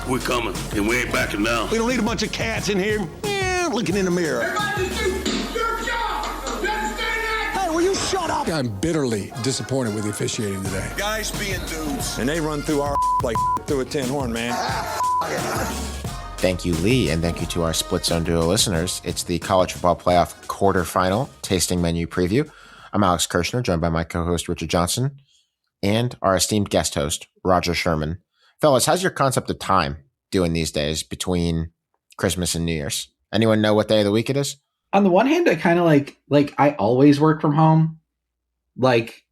We're coming, and we ain't backing down. We don't need a bunch of cats in here looking in the mirror. Everybody just do your job. You understand that? Hey, will you shut up? I'm bitterly disappointed with the officiating today. Guys being dudes. And they run through our like through a tin horn, man. Thank you, Lee, and thank you to our Split Zone Duo listeners. It's the College Football Playoff quarterfinal tasting menu preview. I'm Alex Kirshner, joined by my co-host Richard Johnson and our esteemed guest host, Rodger Sherman. Fellas, how's your concept of time doing these days between Christmas and New Year's? Anyone know what day of the week it is? On the one hand, I kind of like I always work from home. Like,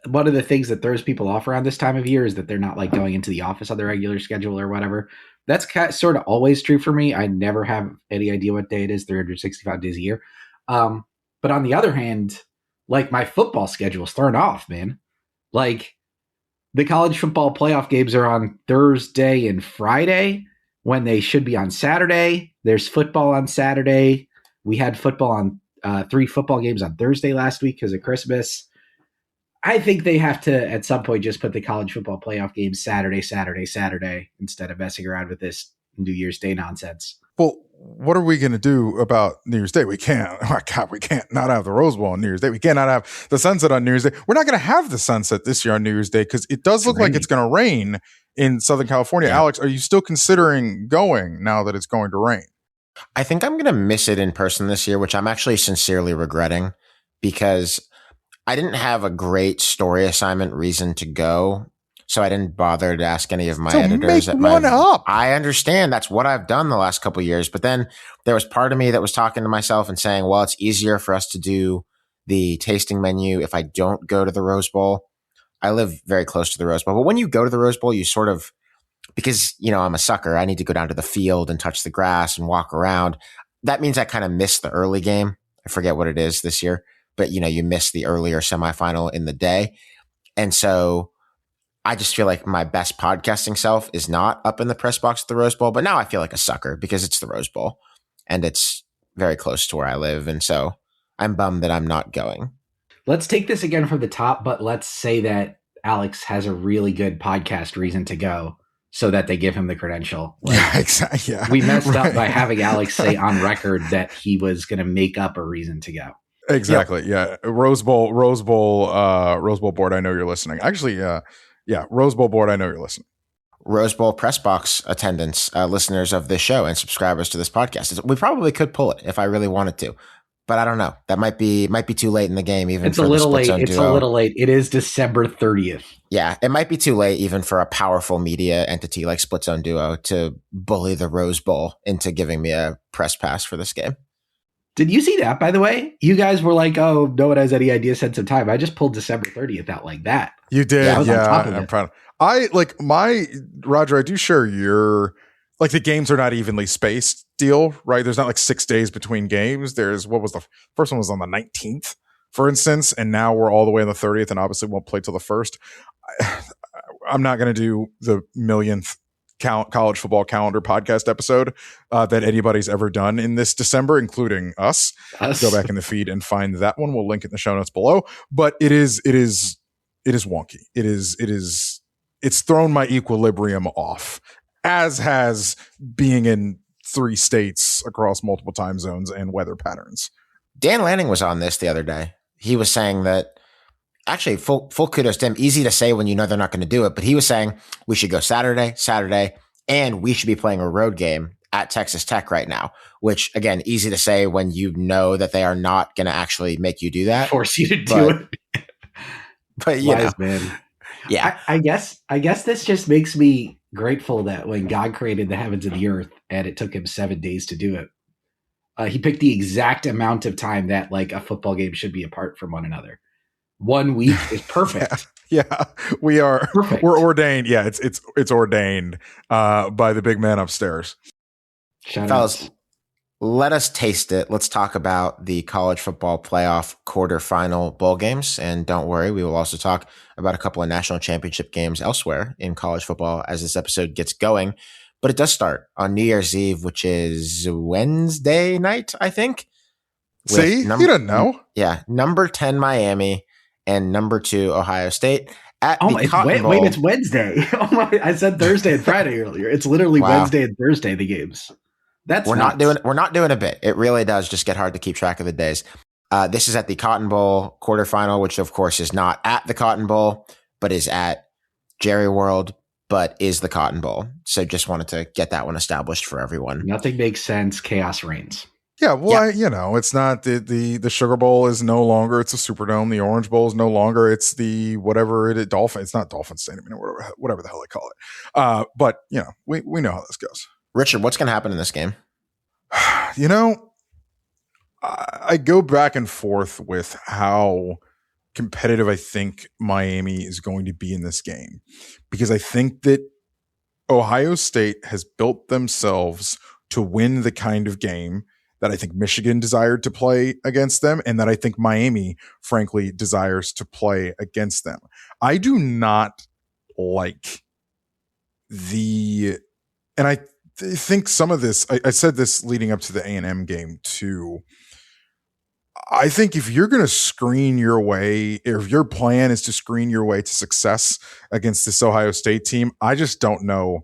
one of the things that throws people off around this time of year is that they're not like going into the office on the regular schedule or whatever. That's sort of always true for me. I never have any idea what day it is, 365 days a year. But on the other hand, like, my football schedule is thrown off, man. Like, the college football playoff games are on Thursday and Friday when they should be on Saturday. There's football on Saturday. We had football on 3 football games on Thursday last week because of Christmas. I think they have to, at some point, just put the college football playoff games Saturday instead of messing around with this New Year's Day nonsense. Well, what are we going to do about New Year's Day? We can't. Oh my God, we can't not have the Rose Bowl on New Year's Day. We cannot have the sunset on New Year's Day. We're not going to have the sunset this year on New Year's Day because it does look like it's going to rain in Southern California. Yeah. Alex, are you still considering going now that it's going to rain? I think I'm going to miss it in person this year, which I'm actually sincerely regretting because I didn't have a great story assignment reason to go, so I didn't bother to ask any of my editors. Make one up. I understand that's what I've done the last couple of years, but then there was part of me that was talking to myself and saying, well, it's easier for us to do the tasting menu if I don't go to the Rose Bowl. I live very close to the Rose Bowl, but when you go to the Rose Bowl, you sort of, because, you know, I'm a sucker, I need to go down to the field and touch the grass and walk around. That means I kind of miss the early game. I forget what it is this year. But, you know, you miss the earlier semifinal in the day. And so I just feel like my best podcasting self is not up in the press box at the Rose Bowl. But now I feel like a sucker because it's the Rose Bowl and it's very close to where I live. And so I'm bummed that I'm not going. Let's take this again from the top, but let's say that Alex has a really good podcast reason to go so that they give him the credential. Like, yeah, exactly. Yeah. We messed up by having Alex say on record that he was going to make up a reason to go. Exactly. Yep. Yeah. Rose Bowl board. I know you're listening. Actually, Rose Bowl board. I know you're listening. Rose Bowl press box attendants, listeners of this show and subscribers to this podcast. We probably could pull it if I really wanted to, but I don't know. That might be too late in the game. Even it's a little late. It's a little late. It is December 30th. Yeah, it might be too late even for a powerful media entity like Split Zone Duo to bully the Rose Bowl into giving me a press pass for this game. Did you see that, by the way? You guys were like, oh, no one has any idea, sense of time. I just pulled December 30th out like that. You did. I'm proud. Rodger, I do share your, like, the games are not evenly spaced deal, right? There's not like 6 days between games. There's, what was the first one was on the 19th, for instance, and now we're all the way on the 30th and obviously won't play till the 1st. I'm not going to do the millionth college football calendar podcast episode that anybody's ever done in this December, including us. Go back in the feed and find that one. We'll link it in the show notes below. But it is wonky. It's thrown my equilibrium off, as has being in 3 states across multiple time zones and weather patterns. Dan Lanning was on this the other day. He was saying that, actually, full kudos to him. Easy to say when you know they're not going to do it, but he was saying we should go Saturday, and we should be playing a road game at Texas Tech right now, which, again, easy to say when you know that they are not going to actually make you do that. Force you to do it. But, you know. Man. Yeah. I guess this just makes me grateful that when God created the heavens and the earth and it took him 7 days to do it, he picked the exact amount of time that, like, a football game should be apart from one another. 1 week is perfect. Yeah, we are. Perfect. We're ordained. Yeah, it's ordained by the big man upstairs. Fellas, let us taste it. Let's talk about the college football playoff quarterfinal bowl games. And don't worry, we will also talk about a couple of national championship games elsewhere in college football as this episode gets going. But it does start on New Year's Eve, which is Wednesday night, I think. See, you don't know. Yeah, number 10 Miami and number 2 Ohio State at Oh, the it's Cotton Bowl. wait, it's Wednesday. Oh my! I said Thursday and Friday earlier. It's literally Wow. Wednesday and Thursday, the games. We're not doing a bit. It really does just get hard to keep track of the days. This is at the Cotton Bowl quarterfinal, which of course is not at the Cotton Bowl, but is at Jerry World, but is the Cotton Bowl. So just wanted to get that one established for everyone. Nothing makes sense. Chaos reigns. Yeah, well, it's not the Sugar Bowl is no longer. It's a Superdome. The Orange Bowl is no longer. It's the whatever it is, Dolphin. It's not Dolphin Stadium, whatever the hell they call it. But we know how this goes. Richard, what's going to happen in this game? I go back and forth with how competitive I think Miami is going to be in this game, because I think that Ohio State has built themselves to win the kind of game that I think Michigan desired to play against them, and that I think Miami, frankly, desires to play against them. I do not like and I think some of this, I said this leading up to the A&M game too. I think if you're going to screen your way, or if your plan is to screen your way to success against this Ohio State team, I just don't know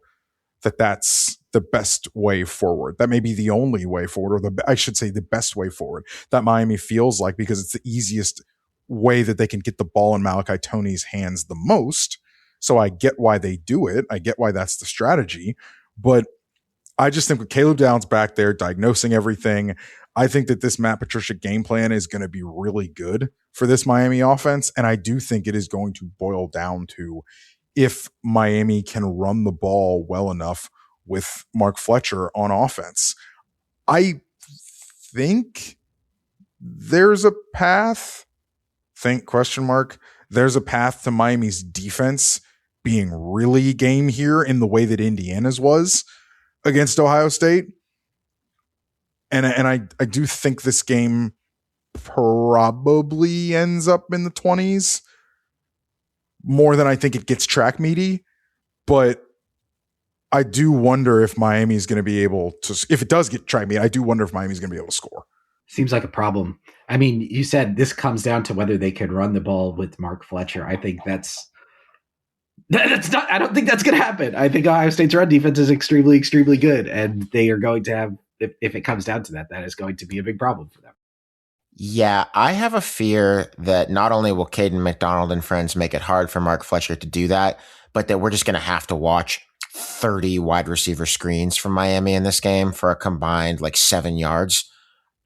that that's the best way forward. That may be the only way forward, or I should say the best way forward that Miami feels like, because it's the easiest way that they can get the ball in Malachi Toney's hands the most. So I get why they do it. I get why that's the strategy. But I just think with Caleb Downs back there diagnosing everything, I think that this Matt Patricia game plan is going to be really good for this Miami offense. And I do think it is going to boil down to if Miami can run the ball well enough with Mark Fletcher on offense. I think there's a path. There's a path to Miami's defense being really game here in the way that Indiana's was against Ohio State. And I do think this game probably ends up in the 20s more than I think it gets track meaty. But I do wonder if Miami's going to be able to, if it does get track meaty, I do wonder if Miami's going to be able to score. Seems like a problem. I mean, you said this comes down to whether they could run the ball with Mark Fletcher. I think that's not, I don't think that's going to happen. I think Ohio State's run defense is extremely, extremely good. And they are going to have, if it comes down to that is going to be a big problem for them. Yeah, I have a fear that not only will Caden McDonald and friends make it hard for Mark Fletcher to do that, but that we're just going to have to watch 30 wide receiver screens from Miami in this game for a combined 7 yards.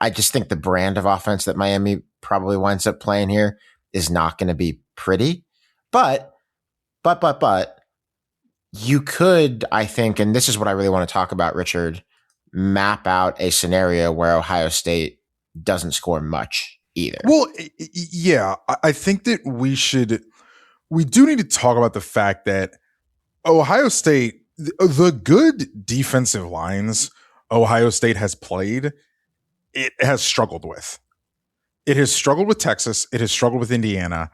I just think the brand of offense that Miami probably winds up playing here is not going to be pretty. But you could, I think, and this is what I really want to talk about, Richard, map out a scenario where Ohio State doesn't score much either. Well, yeah, I think that we do need to talk about the fact that Ohio State, the good defensive lines Ohio State has played, it has struggled with. It has struggled with Texas. It has struggled with Indiana.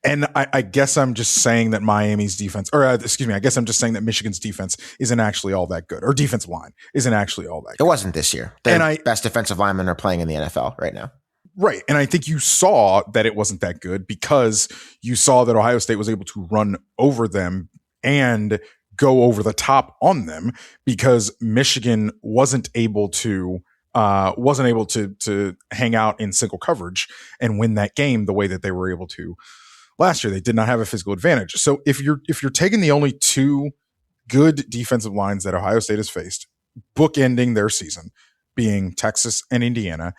And I guess I'm just saying that Miami's defense, I guess I'm just saying that Michigan's defense isn't actually all that good, or defensive line isn't actually all that good. It wasn't this year. The best defensive linemen are playing in the NFL right now. Right. And I think you saw that it wasn't that good because you saw that Ohio State was able to run over them and go over the top on them, because Michigan wasn't able to hang out in single coverage and win that game the way that they were able to last year. They did not have a physical advantage. So if you're taking the only two good defensive lines that Ohio State has faced, bookending their season, being Texas and Indiana,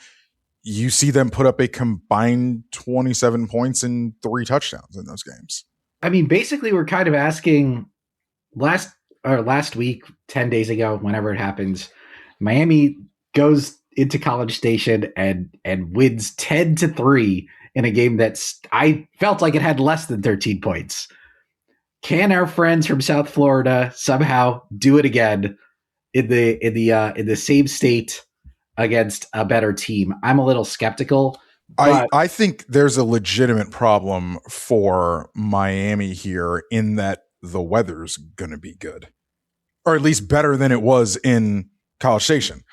you see them put up a combined 27 points and 3 touchdowns in those games. I mean, basically, we're kind of asking last week, 10 days ago, whenever it happens, Miami goes into College Station and wins 10-3 in a game I felt like it had less than 13 points. Can our friends from South Florida somehow do it again in the same state against a better team? I'm a little skeptical. I think there's a legitimate problem for Miami here in that the weather's going to be good, or at least better than it was in College Station.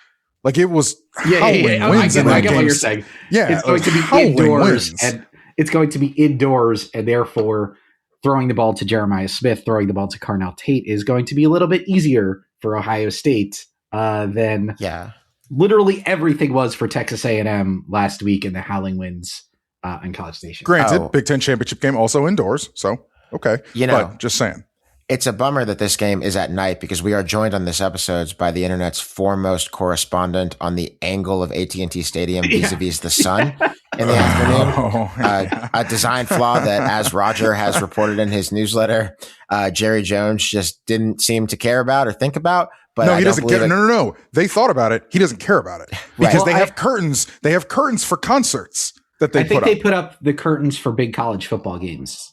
Like it was howling winds. I get what you're saying. Yeah, it's going to be indoors, and it's going to be indoors, and therefore throwing the ball to Jeremiah Smith, throwing the ball to Carnell Tate is going to be a little bit easier for Ohio State than literally everything was for Texas A&M last week in the Howling Winds in College Station. Granted, Big Ten championship game also indoors, so okay. But just saying. It's a bummer that this game is at night because we are joined on this episode by the internet's foremost correspondent on the angle of AT&T Stadium vis-a-vis the sun in the afternoon. A design flaw that, as Rodger has reported in his newsletter, Jerry Jones just didn't seem to care about or think about. But no, he doesn't care. No. They thought about it. He doesn't care about it because they have curtains. They have curtains for concerts that they put up. I think they put up the curtains for big college football games,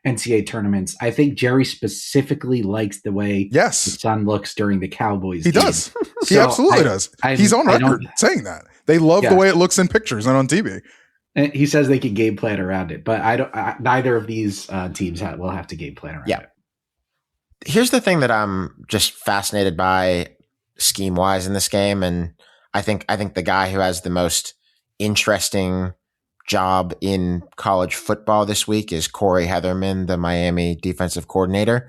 NCAA tournaments. I think Jerry specifically likes the way the sun looks during the Cowboys. He does. He absolutely does. He's on record saying that. They love the way it looks in pictures and on TV. And he says they can game plan around it, but neither of these teams will have to game plan around it. Here's the thing that I'm just fascinated by scheme wise in this game. And I think the guy who has the most interesting job in college football this week is Corey Heatherman, the Miami defensive coordinator.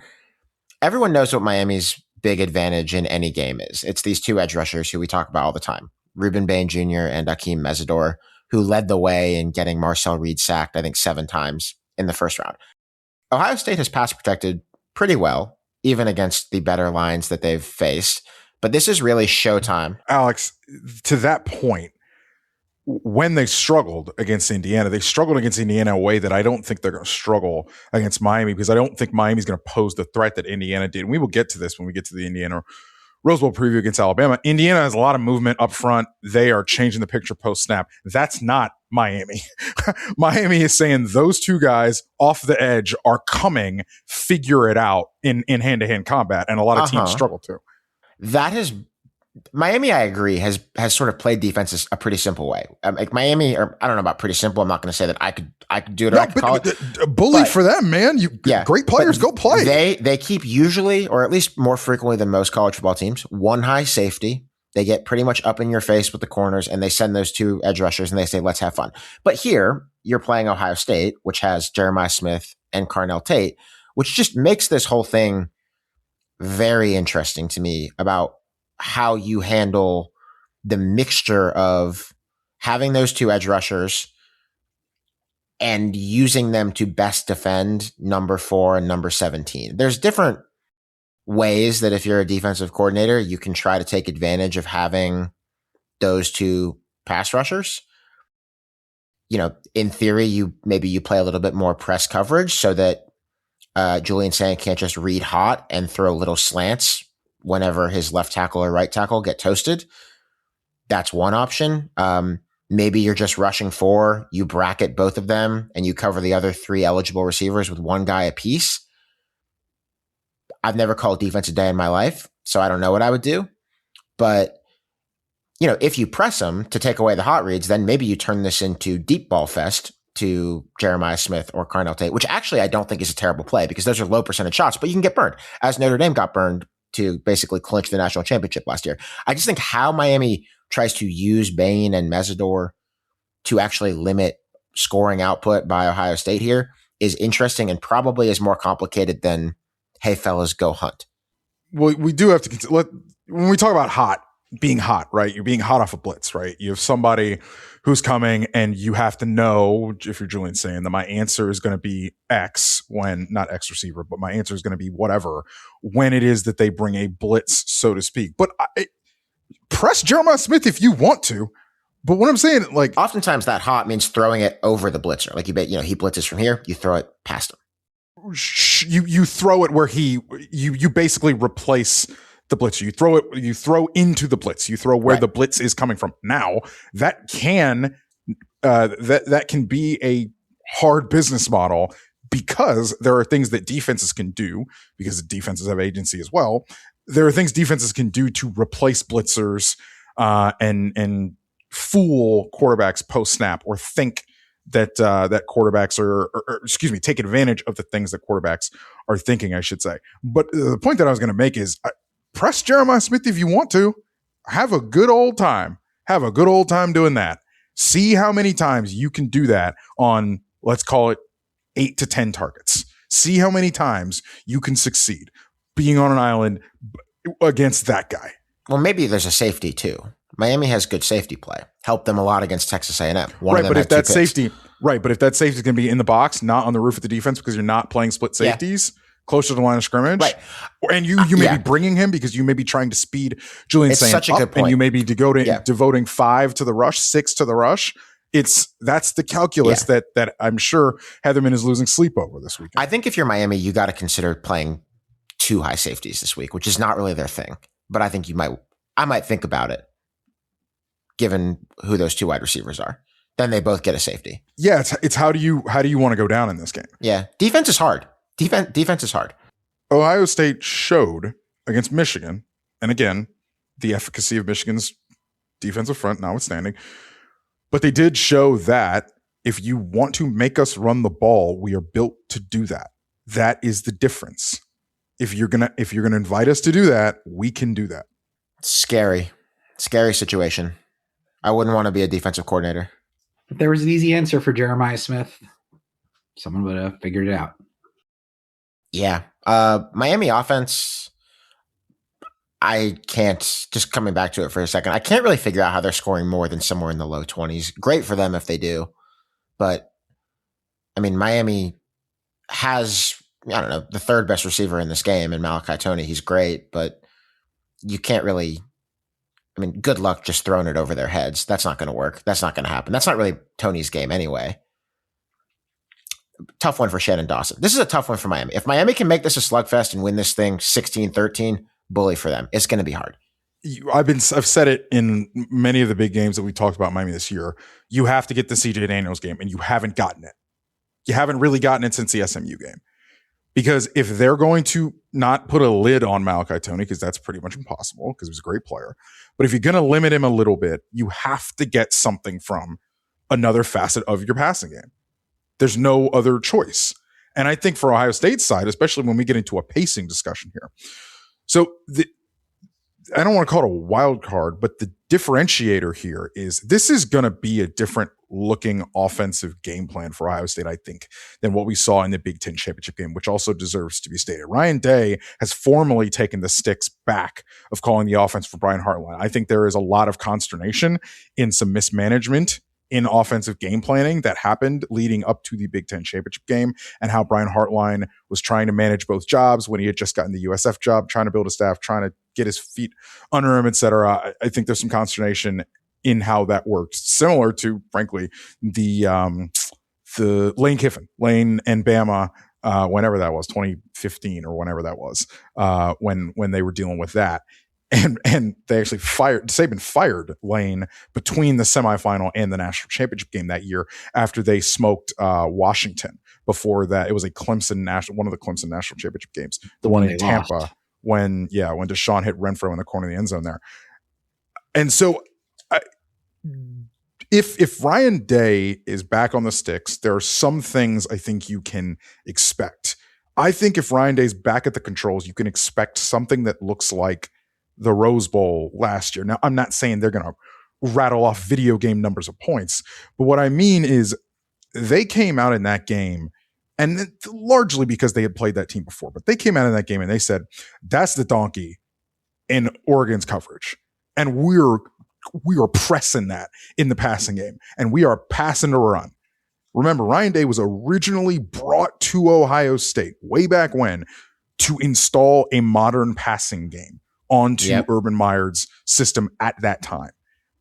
Everyone knows what Miami's big advantage in any game is. It's these two edge rushers who we talk about all the time, Reuben Bain Jr. and Akeem Mesidor, who led the way in getting Marcel Reed sacked, I think 7 times in the first round. Ohio State has pass protected pretty well, even against the better lines that they've faced. But this is really showtime. Alex, to that point, when they struggled against Indiana in a way that I don't think they're going to struggle against Miami, because I don't think Miami's going to pose the threat that Indiana did. And we will get to this when we get to the Indiana Rose Bowl preview against Alabama. Indiana has a lot of movement up front. They are changing the picture post snap. That's not Miami. Miami is saying those two guys off the edge are coming, figure it out in hand-to-hand combat. And a lot of teams struggle too. Miami, I agree, has sort of played defense a pretty simple way. Like Miami, or I don't know about pretty simple. I'm not going to say that I could do it. Or I could call it bully for them, man. Great players, go play. They keep usually, or at least more frequently than most college football teams, one high safety. They get pretty much up in your face with the corners, and they send those two edge rushers, and they say, "Let's have fun." But here, you're playing Ohio State, which has Jeremiah Smith and Carnell Tate, which just makes this whole thing very interesting to me about how you handle the mixture of having those two edge rushers and using them to best defend number 4 and number 17. There's different ways that if you're a defensive coordinator, you can try to take advantage of having those two pass rushers. You know, in theory, you play a little bit more press coverage so that Julian Saint can't just read hot and throw little slants whenever his left tackle or right tackle get toasted. That's one option. Maybe you're just rushing 4, you bracket both of them, and you cover the other 3 eligible receivers with one guy apiece. I've never called defense a day in my life, so I don't know what I would do. But, you know, if you press them to take away the hot reads, then maybe you turn this into deep ball fest to Jeremiah Smith or Carnell Tate, which actually I don't think is a terrible play because those are low percentage shots, but you can get burned, as Notre Dame got burned to basically clinch the national championship last year. I just think how Miami tries to use Bain and Mesidor to actually limit scoring output by Ohio State here is interesting and probably is more complicated than, hey, fellas, go hunt. Well, we do have to when we talk about being hot, right? You're being hot off a blitz, right? You have somebody who's coming and you have to know, if you're Julian saying that my answer is going to be X when, not X receiver, but my answer is going to be whatever when it is that they bring a blitz, so to speak. But press Jeremiah Smith if you want to. But what I'm saying, like, oftentimes that hot means throwing it over the blitzer. Like he blitzes from here, you throw it past him. You throw it where you basically replace the blitz. You throw into the blitz. You throw where the blitz is coming from. Now that can be a hard business model because there are things that defenses can do because defenses have agency as well. There are things defenses can do to replace blitzers and fool quarterbacks post snap or think that quarterbacks take advantage of the things that quarterbacks are thinking, I should say. But the point that I was going to make is press Jeremiah Smith if you want to. Have a good old time. Have a good old time doing that. See how many times you can do that on, let's call it, 8 to 10 targets. See how many times you can succeed being on an island against that guy. Well, maybe there's a safety too. Miami has good safety play. Helped them a lot against Texas A&M. Right, but if that safety is going to be in the box, not on the roof of the defense because you're not playing split safeties, closer to the line of scrimmage, right? And you may be bringing him because you may be trying to speed Julian Saint such a good point. And you may be devoting 5 to the rush, 6 to the rush. That's the calculus that I'm sure Heatherman is losing sleep over this weekend. I think if you're Miami, you got to consider playing 2 high safeties this week, which is not really their thing. But I think I might think about it, given who those 2 wide receivers are. Then they both get a safety. Yeah, it's how do you want to go down in this game? Yeah, defense is hard. Defense is hard. Ohio State showed against Michigan, and again, the efficacy of Michigan's defensive front notwithstanding, but they did show that if you want to make us run the ball, we are built to do that. That is the difference. If you're gonna invite us to do that, we can do that. Scary situation. I wouldn't want to be a defensive coordinator. If there was an easy answer for Jeremiah Smith, someone would have figured it out. Yeah. Miami offense, I can't, just coming back to it for a second, I can't really figure out how they're scoring more than somewhere in the low 20s. Great for them if they do. But, I mean, Miami has, I don't know, the 3rd best receiver in this game in Malachi Toney. He's great, but you can't really, I mean, good luck just throwing it over their heads. That's not going to work. That's not going to happen. That's not really Toney's game anyway. Tough one for Shannon Dawson. This is a tough one for Miami. If Miami can make this a slugfest and win this thing 16-13, bully for them. It's going to be hard. I've said it in many of the big games that we talked about Miami this year. You have to get the CJ Daniels game, and you haven't gotten it. You haven't really gotten it since the SMU game. Because if they're going to not put a lid on Malachi Toney, because that's pretty much impossible because he's a great player, but if you're going to limit him a little bit, you have to get something from another facet of your passing game. There's no other choice. And I think for Ohio State's side, especially when we get into a pacing discussion here. So I don't want to call it a wild card, but the differentiator here is this is going to be a different looking offensive game plan for Ohio State, I think, than what we saw in the Big Ten championship game, which also deserves to be stated. Ryan Day has formally taken the sticks back of calling the offense for Brian Hartline. I think there is a lot of consternation in some mismanagement in offensive game planning that happened leading up to the Big Ten championship game, and how Brian Hartline was trying to manage both jobs when he had just gotten the USF job, trying to build a staff, trying to get his feet under him, et cetera. I think there's some consternation in how that worked, similar to, frankly, the Lane Kiffin, Lane and Bama, whenever that was, 2015 or whenever that was, when they were dealing with that. And they actually Saban fired Lane between the semifinal and the national championship game that year after they smoked Washington. Before that, it was one of the Clemson national championship games, the one in Tampa, lost. when Deshaun hit Renfro in the corner of the end zone there. And so if Ryan Day is back on the sticks, there are some things I think you can expect. I think if Ryan Day's back at the controls, you can expect something that looks like the Rose Bowl last year. Now, I'm not saying they're going to rattle off video game numbers of points, but what I mean is they came out in that game, and largely because they had played that team before, but they came out in that game and they said, that's the donkey in Oregon's coverage. And we are pressing that in the passing game, and we are passing to run. Remember, Ryan Day was originally brought to Ohio State way back when to install a modern passing game onto Urban Meyer's system at that time.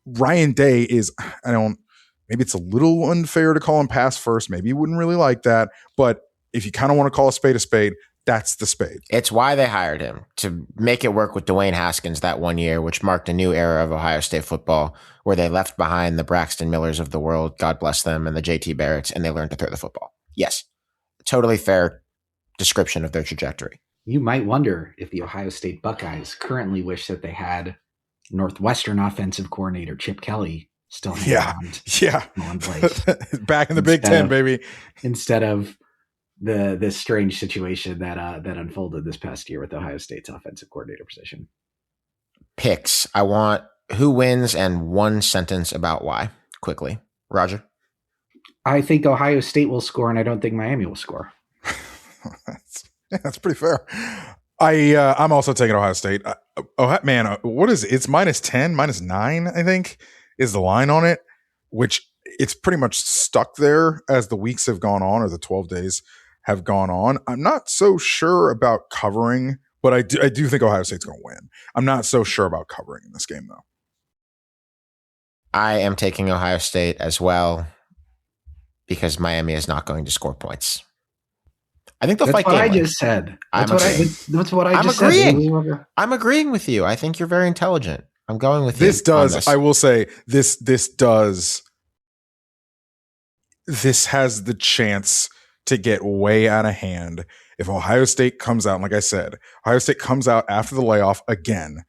Ryan Day is, maybe it's a little unfair to call him pass first. Maybe you wouldn't really like that. But if you kind of want to call a spade, that's the spade. It's why they hired him, to make it work with Dwayne Haskins that one year, which marked a new era of Ohio State football, where they left behind the Braxton Millers of the world, God bless them, and the JT Barretts, and they learned to throw the football. Yes, totally fair description of their trajectory. You might wonder if the Ohio State Buckeyes currently wish that they had Northwestern offensive coordinator Chip Kelly still hanging around. Yeah. One place. Back in the Big Ten, baby. Instead of this strange situation that unfolded this past year with Ohio State's offensive coordinator position. Picks. I want who wins and one sentence about why. Quickly. Rodger? I think Ohio State will score, and I don't think Miami will score. That's pretty fair. I'm also taking Ohio State. Man, what is it? It's -10, -9, I think, is the line on it, which it's pretty much stuck there as the weeks have gone on, or the 12 days have gone on. I'm not so sure about covering, but I do think Ohio State's going to win. I'm not so sure about covering in this game, though. I am taking Ohio State as well because Miami is not going to score points. I think they'll fight. That's what I just said. That's what I just said. I'm agreeing with you. I think you're very intelligent. I'm going with you. I will say this has the chance to get way out of hand if Ohio State comes out. And like I said, Ohio State comes out after the layoff again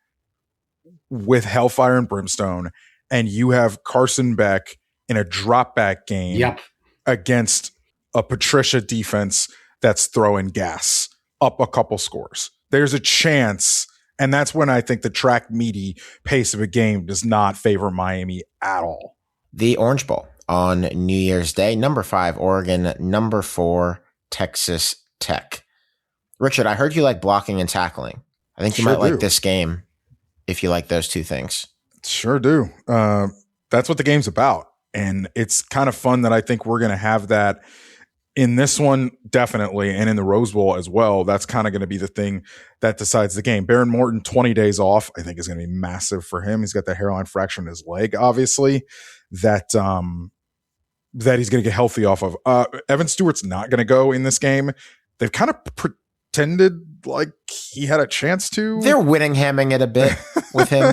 with hellfire and brimstone, and you have Carson Beck in a drop back game against a Patricia defense that's throwing gas up a couple scores. There's a chance, and that's when I think the track meaty pace of a game does not favor Miami at all. The Orange Bowl on New Year's Day, number 5, Oregon, number 4, Texas Tech. Richard, I heard you like blocking and tackling. I think you might like this game if you like those two things. Sure do. That's what the game's about. And it's kind of fun that I think we're going to have that in this one, definitely, and in the Rose Bowl as well. That's kind of going to be the thing that decides the game. Baron Morton, 20 days off, I think is going to be massive for him. He's got the hairline fracture in his leg, obviously, that he's going to get healthy off of. Evan Stewart's not going to go in this game. They've kind of pretended like he had a chance to. They're Whittinghaming it a bit with him.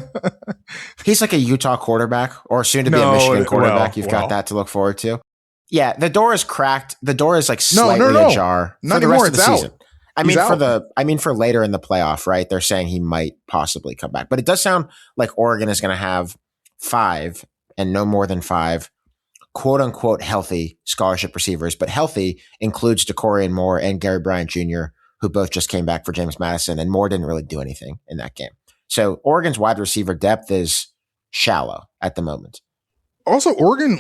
He's like a Utah quarterback, or soon to be a Michigan quarterback. You've got that to look forward to. Yeah, the door is cracked. The door is like slightly ajar not for the anymore. rest of the season. Out. I mean for later in the playoff, right? They're saying he might possibly come back, but it does sound like Oregon is going to have 5 and no more than 5 quote unquote healthy scholarship receivers. But healthy includes DeCorian Moore and Gary Bryant Jr., who both just came back for James Madison, and Moore didn't really do anything in that game. So Oregon's wide receiver depth is shallow at the moment. Also, Oregon,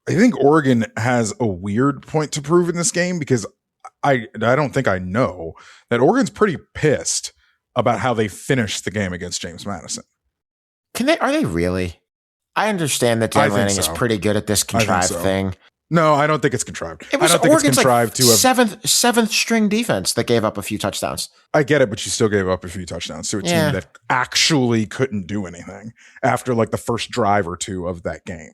I think Oregon has a weird point to prove in this game, because I don't think I know that Oregon's pretty pissed about how they finished the game against James Madison. Are they really? I understand that Dan Lanning is pretty good at this contrived thing. No, I don't think it's contrived. I don't think it's contrived to have seventh string defense that gave up a few touchdowns. I get it, but you still gave up a few touchdowns to a team that actually couldn't do anything after the first drive or two of that game.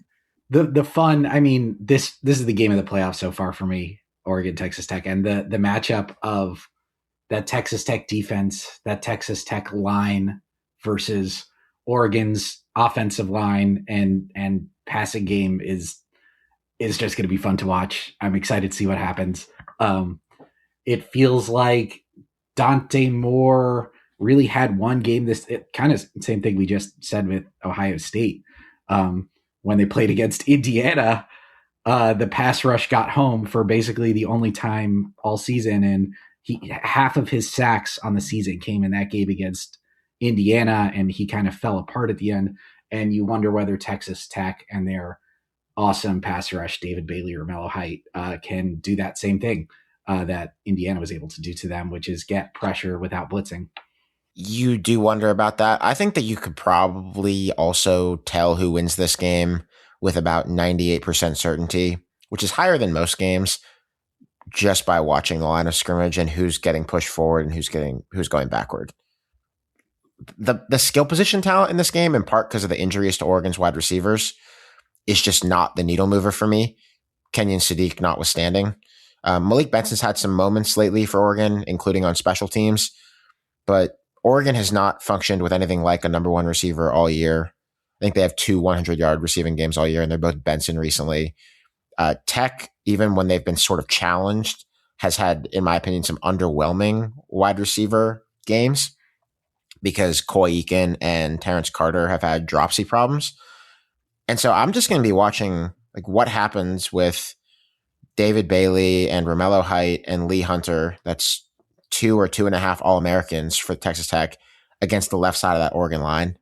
The fun, I mean, this is the game of the playoffs so far for me, Oregon, Texas Tech, and the matchup of that Texas Tech defense, that Texas Tech line versus Oregon's offensive line and passing game is just going to be fun to watch. I'm excited to see what happens. It feels like Dante Moore really had one game. Kind of same thing we just said with Ohio State. When they played against Indiana, the pass rush got home for basically the only time all season. And half of his sacks on the season came in that game against Indiana, and he kind of fell apart at the end. And you wonder whether Texas Tech and their awesome pass rush, David Bailey or Mello Height, can do that same thing that Indiana was able to do to them, which is get pressure without blitzing. You do wonder about that. I think that you could probably also tell who wins this game with about 98% certainty, which is higher than most games, just by watching the line of scrimmage and who's getting pushed forward and who's going backward. The skill position talent in this game, in part because of the injuries to Oregon's wide receivers, is just not the needle mover for me. Kenyon Sadiq notwithstanding. Malik Benson's had some moments lately for Oregon, including on special teams, but Oregon has not functioned with anything like a number 1 receiver all year. I think they have 2 100-yard receiving games all year, and they're both Benson recently. Tech, even when they've been sort of challenged, has had, in my opinion, some underwhelming wide receiver games because Coy Eakin and Terrence Carter have had dropsy problems. And so I'm just going to be watching what happens with David Bailey and Romello Height and Lee Hunter. That's 2 or 2.5 All-Americans for Texas Tech against the left side of that Oregon line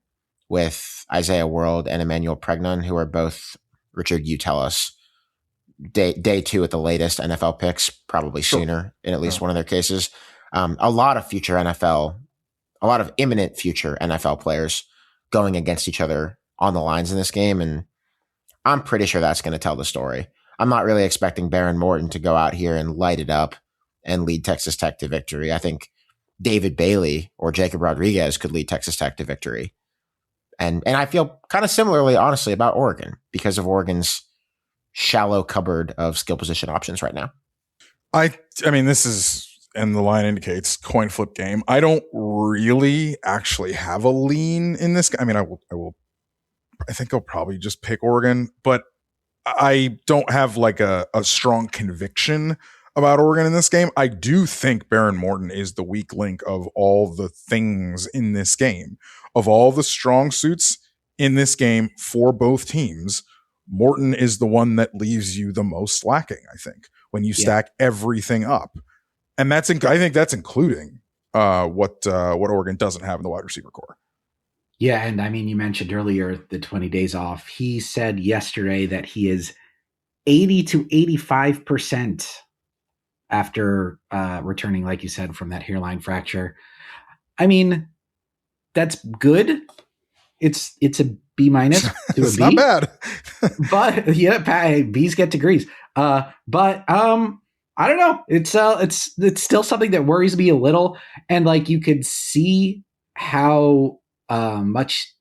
with Isaiah World and Emmanuel Pregnon, who are both, Richard, you tell us, day 2 at the latest NFL picks, probably sooner in at least one of their cases. A lot of imminent future NFL players going against each other on the lines in this game. And I'm pretty sure that's going to tell the story. I'm not really expecting Baron Morton to go out here and light it up and lead Texas Tech to victory. I think David Bailey or Jacob Rodriguez could lead Texas Tech to victory. And I feel kind of similarly, honestly, about Oregon because of Oregon's shallow cupboard of skill position options right now. I mean, this is, and the line indicates, coin flip game. I don't really actually have a lean in this. I mean, I think I'll probably just pick Oregon, but I don't have like a strong conviction about Oregon in this game. I do think Baron Morton is the weak link of all the things in this game. Of all the strong suits in this game for both teams, Morton is the one that leaves you the most lacking, I think, when you stack everything up. And I think that's including what Oregon doesn't have in the wide receiver core. Yeah, and I mean, you mentioned earlier the 20 days off. He said yesterday that he is 80 to 85% after returning, like you said, from that hairline fracture. I mean, that's good. It's a B minus to a it's B. Not bad. But yeah, B's get degrees. But I don't know. It's still something that worries me a little. And like you could see how much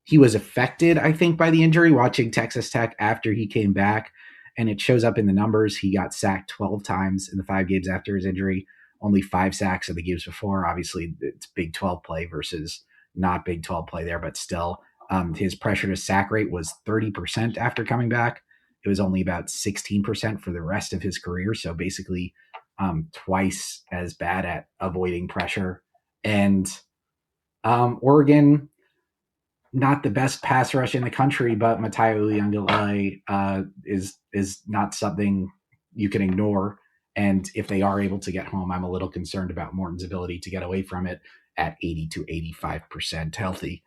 he was affected, I think, by the injury watching Texas Tech after he came back. And it shows up in the numbers. He got sacked 12 times in the 5 games after his injury, only 5 sacks in the games before. Obviously, it's Big 12 play versus not Big 12 play there, but still. His pressure to sack rate was 30% after coming back. It was only about 16% for the rest of his career. So basically twice as bad at avoiding pressure. And Oregon, not the best pass rush in the country, but Matayo Uiagalelei is not something you can ignore. And if they are able to get home, I'm a little concerned about Morton's ability to get away from it at 80 to 85% healthy.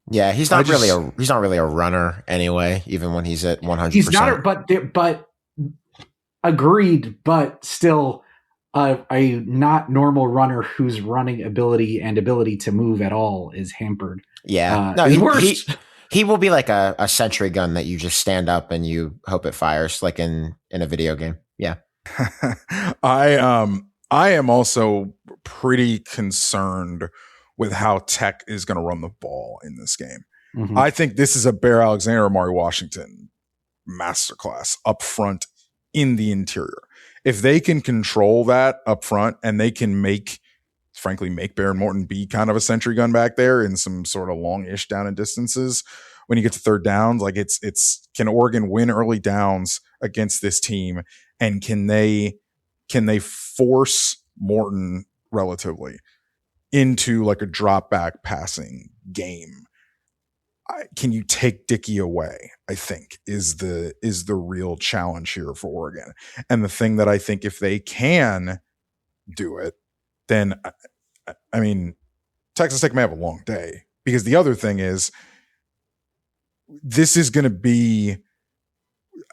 Yeah, he's not really a runner anyway, even when he's at 100%. He's not, but agreed, but still a not normal runner whose running ability and ability to move at all is hampered. Yeah, he will be like a sentry gun that you just stand up and you hope it fires, like in a video game. Yeah. I am also pretty concerned with how Tech is going to run the ball in this game. Mm-hmm. I think this is a Bear Alexander, Amari Washington masterclass up front in the interior. If they can control that up front and they can make Baron Morton be kind of a sentry gun back there in some sort of long-ish down and distances, when you get to third downs, like it's can Oregon win early downs against this team, and can they force Morton relatively into like a drop back passing game? Can you take Dickey away? I think is the real challenge here for Oregon. And the thing that I think if they can do it, then I mean, Texas Tech may have a long day, because the other thing is this is going to be,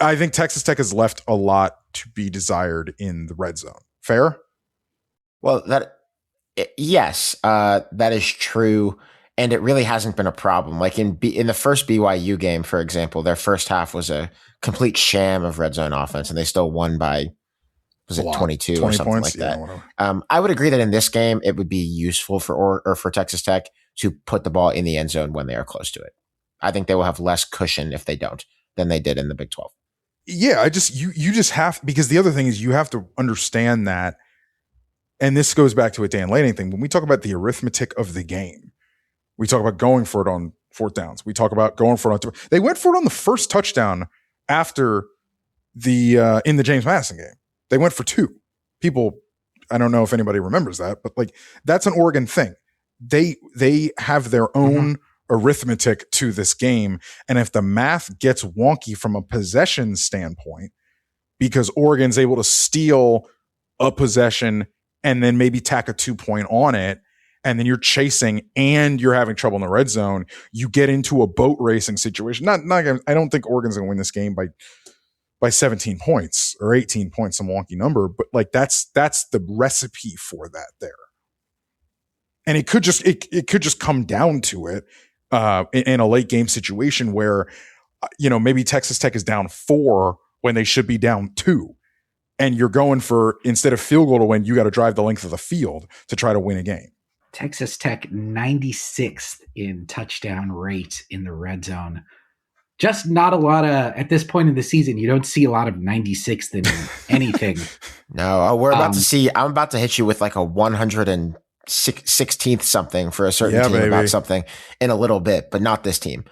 I think Texas Tech has left a lot to be desired in the red zone. Fair? Well, yes, that is true. And it really hasn't been a problem. Like in the first BYU game, for example, their first half was a complete sham of red zone offense, and they still won by, was it 22 or something points? Like that? Yeah, I would agree that in this game, it would be useful for Texas Tech to put the ball in the end zone when they are close to it. I think they will have less cushion if they don't than they did in the Big 12. Yeah, you just have, because the other thing is you have to understand that, and this goes back to a Dan Lanning thing. When we talk about the arithmetic of the game, we talk about going for it on fourth downs. We talk about going for it on they went for it on the first touchdown after the in the James Madison game. They went for 2. People, I don't know if anybody remembers that, but like that's an Oregon thing. They have their own arithmetic to this game, and if the math gets wonky from a possession standpoint, because Oregon's able to steal a possession and then maybe tack a 2-point on it, and then you're chasing and you're having trouble in the red zone, you get into a boat racing situation. I don't think Oregon's going to win this game by by 17 points or 18 points, some wonky number, but like that's the recipe for that there. And it could just come down to it in a late game situation where maybe Texas Tech is down 4 when they should be down 2. And you're going for, instead of field goal to win, you got to drive the length of the field to try to win a game. Texas Tech 96th in touchdown rate in the red zone. Just not a lot of, at this point in the season, you don't see a lot of 96th in anything. No, we're about to see, I'm about to hit you with like a 116th something for a certain team baby. About something in a little bit, but not this team.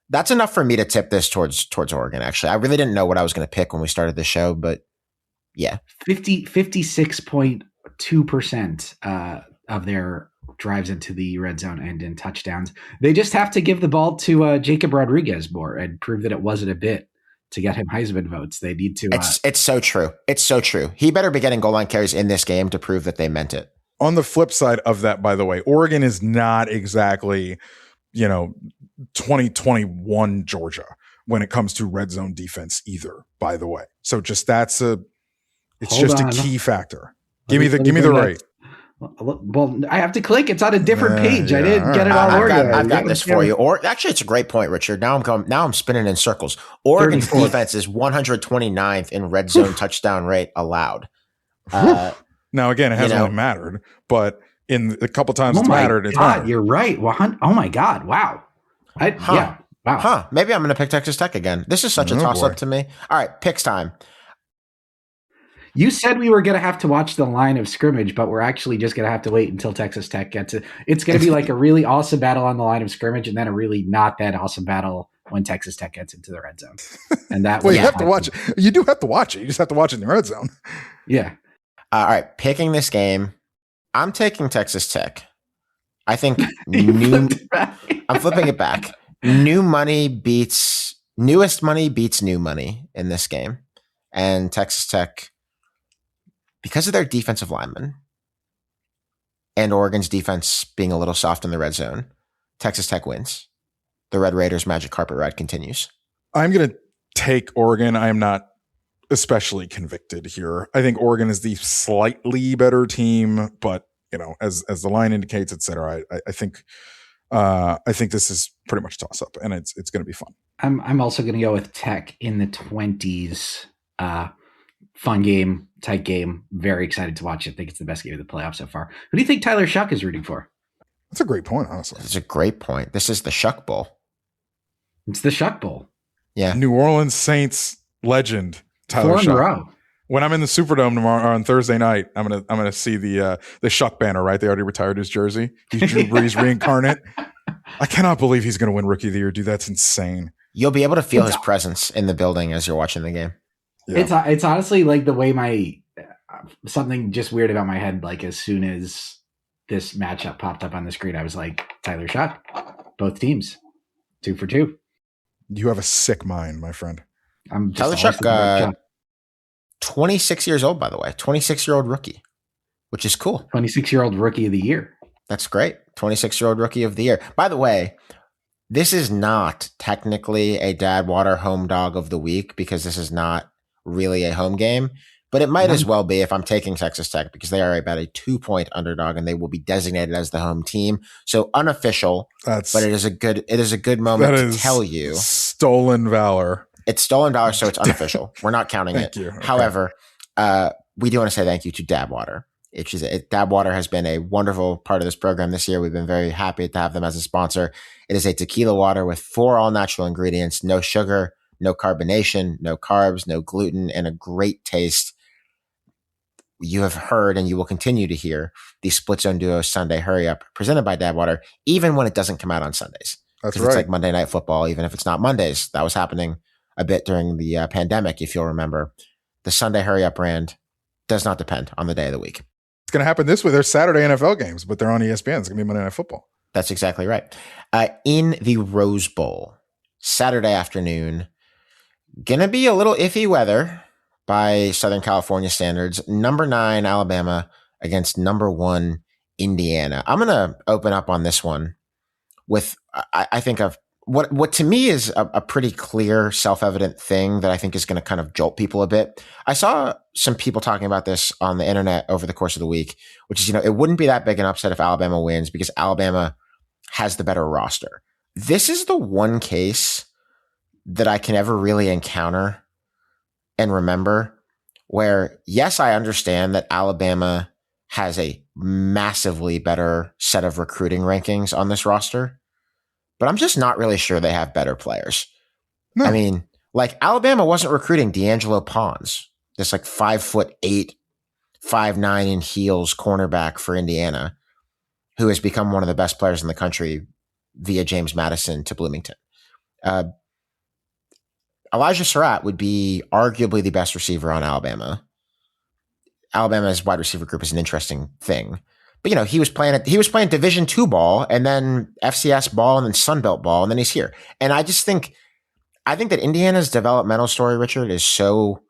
That's enough for me to tip this towards Oregon, actually. I really didn't know what I was going to pick when we started the show, but yeah. 56.2% of their drives into the red zone end in touchdowns. They just have to give the ball to Jacob Rodriguez more and prove that it wasn't a bit to get him Heisman votes. They need to. It's so true. It's so true. He better be getting goal line carries in this game to prove that they meant it. On the flip side of that, by the way, Oregon is not exactly, 2021 Georgia when it comes to red zone defense either, by the way. So just it's just a key factor. Give me the right. Well, I have to click. It's on a different page. I didn't get it all organized. I've got this for you. Or actually, it's a great point, Richard. Now I'm spinning in circles. Oregon's 34th. Defense is 129th in red zone touchdown rate allowed. Now, again, it hasn't really mattered, but in a couple times it's mattered. It's mattered. You're right. Oh my God! Wow. Yeah. Wow. Maybe I'm going to pick Texas Tech again. This is such a toss up to me. All right, picks time. You said we were going to have to watch the line of scrimmage, but we're actually just going to have to wait until Texas Tech gets it. It's going to be like a really awesome battle on the line of scrimmage, and then a really not that awesome battle when Texas Tech gets into the red zone. And that well, you have to watch it. You do have to watch it. You just have to watch it in the red zone. Yeah. All right, picking this game, I'm taking Texas Tech. I think I'm flipping it back. Newest money beats new money in this game, and Texas Tech, because of their defensive linemen and Oregon's defense being a little soft in the red zone, Texas Tech wins. The Red Raiders' magic carpet ride continues. I'm going to take Oregon. I am not especially convicted here. I think Oregon is the slightly better team, but as the line indicates, et cetera, I think this is pretty much toss up, and it's going to be fun. I'm also going to go with Tech in the 20s. Fun game, tight game. Very excited to watch it. I think it's the best game of the playoffs so far. Who do you think Tyler Shuck is rooting for? That's a great point, honestly. It's a great point. This is the Shuck Bowl. It's the Shuck Bowl. Yeah. New Orleans Saints legend Tyler Shuck. 4 in a row. When I'm in the Superdome tomorrow on Thursday night, I'm gonna see the Shuck banner. Right, they already retired his jersey. He's Drew Brees reincarnate. I cannot believe he's going to win Rookie of the Year, dude. That's insane. You'll be able to feel his presence in the building as you're watching the game. Yeah. It's honestly like the way something just weird about my head. Like as soon as this matchup popped up on the screen, I was like, Tyler Shuck, both teams, 2 for 2. You have a sick mind, my friend. I'm just Tyler Shuck, 26 years old, by the way, 26-year-old rookie, which is cool. 26-year-old rookie of the year. That's great. 26-year-old rookie of the year. By the way, this is not technically a Dad Water home dog of the week because this is not really a home game, but it might as well be if I'm taking Texas Tech because they are about a 2-point underdog and they will be designated as the home team. So unofficial, but it is a good moment to tell you. Stolen valor. It's stolen valor, so it's unofficial. We're not counting it. You. Okay. However, we do want to say thank you to Dab Water. Dab Water has been a wonderful part of this program this year. We've been very happy to have them as a sponsor. It is a tequila water with 4 all-natural ingredients, no sugar, no carbonation, no carbs, no gluten, and a great taste. You have heard and you will continue to hear the Split Zone Duo Sunday Hurry Up presented by Dab Water, even when it doesn't come out on Sundays. That's right. It's like Monday Night Football, even if it's not Mondays. That was happening a bit during the pandemic, if you'll remember. The Sunday Hurry Up brand does not depend on the day of the week. It's going to happen this way. There's Saturday NFL games, but they're on ESPN. It's going to be Monday Night Football. That's exactly right. In the Rose Bowl, Saturday afternoon, going to be a little iffy weather by Southern California standards. Number 9, Alabama against number 1, Indiana. I'm going to open up on this one with, I think, what to me is a pretty clear, self-evident thing that I think is going to kind of jolt people a bit. I saw some people talking about this on the internet over the course of the week, which is, it wouldn't be that big an upset if Alabama wins because Alabama has the better roster. This is the one case that I can ever really encounter and remember where, yes, I understand that Alabama has a massively better set of recruiting rankings on this roster, but I'm just not really sure they have better players. No. I mean, like Alabama wasn't recruiting D'Angelo Pons, this like 5'8", 5'9" in heels cornerback for Indiana, who has become one of the best players in the country via James Madison to Bloomington. Elijah Surratt would be arguably the best receiver on Alabama. Alabama's wide receiver group is an interesting thing. But, he was playing Division II ball and then FCS ball and then Sun Belt ball, and then he's here. And I think that Indiana's developmental story, Richard, is so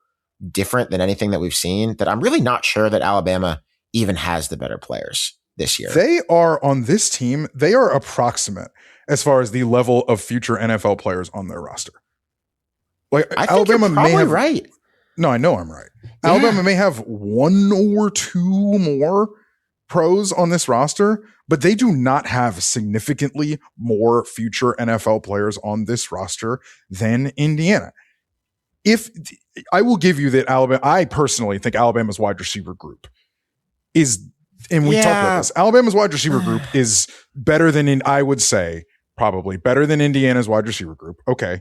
different than anything that we've seen that I'm really not sure that Alabama even has the better players this year. They are on this team. They are approximate as far as the level of future NFL players on their roster. Like I think Alabama you're probably may have right. No, I know I'm right. Yeah. Alabama may have one or two more pros on this roster, but they do not have significantly more future NFL players on this roster than Indiana. If I will give you that I personally think Alabama's wide receiver group is, and we talked about this, Alabama's wide receiver group is better than, I would say, probably better than Indiana's wide receiver group. Okay.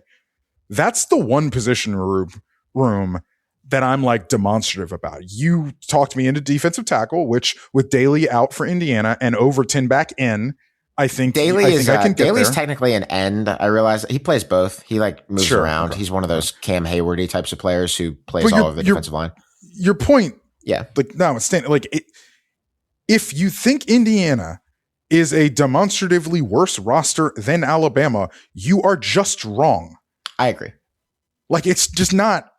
That's the one position room that I'm like demonstrative about. You talked me into defensive tackle, which with Daly out for Indiana and Overton back in, I think Daly's technically an end. I realize he plays both. He like moves around. Okay. He's one of those Cam Haywardy types of players who plays all over the defensive line. Your point, yeah. Like no, it's like if you think Indiana is a demonstratively worse roster than Alabama, you are just wrong. I agree. Like it's just not.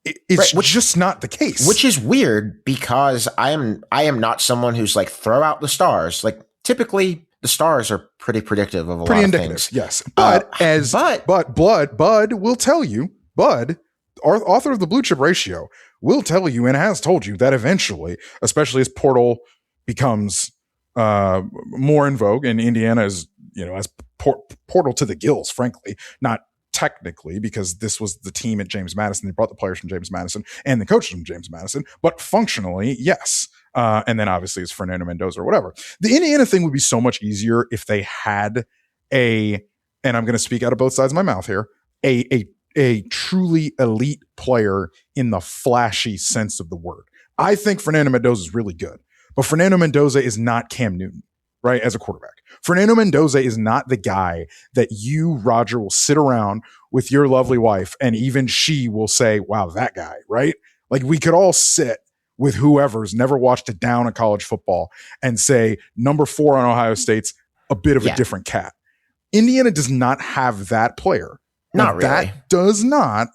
It's just not the case. Which is weird because I am not someone who's like throw out the stars. Like typically the stars are pretty predictive of a lot of things. Yes. But Bud will tell you, Bud, our author of the Blue Chip Ratio, will tell you and has told you that eventually, especially as portal becomes more in vogue and Indiana is, as portal to the gills, frankly, not technically, because this was the team at James Madison. They brought the players from James Madison and the coaches from James Madison, but functionally, yes. And then obviously it's Fernando Mendoza or whatever. The Indiana thing would be so much easier if they had and I'm going to speak out of both sides of my mouth here, a truly elite player in the flashy sense of the word. I think Fernando Mendoza is really good, but Fernando Mendoza is not Cam Newton, right? As a quarterback. Fernando Mendoza is not the guy that you, Rodger, will sit around with your lovely wife and even she will say, wow, that guy, right? Like we could all sit with whoever's never watched a down of college football and say, number 4 on Ohio State's a bit of a different cat. Indiana does not have that player. Not really. That does not.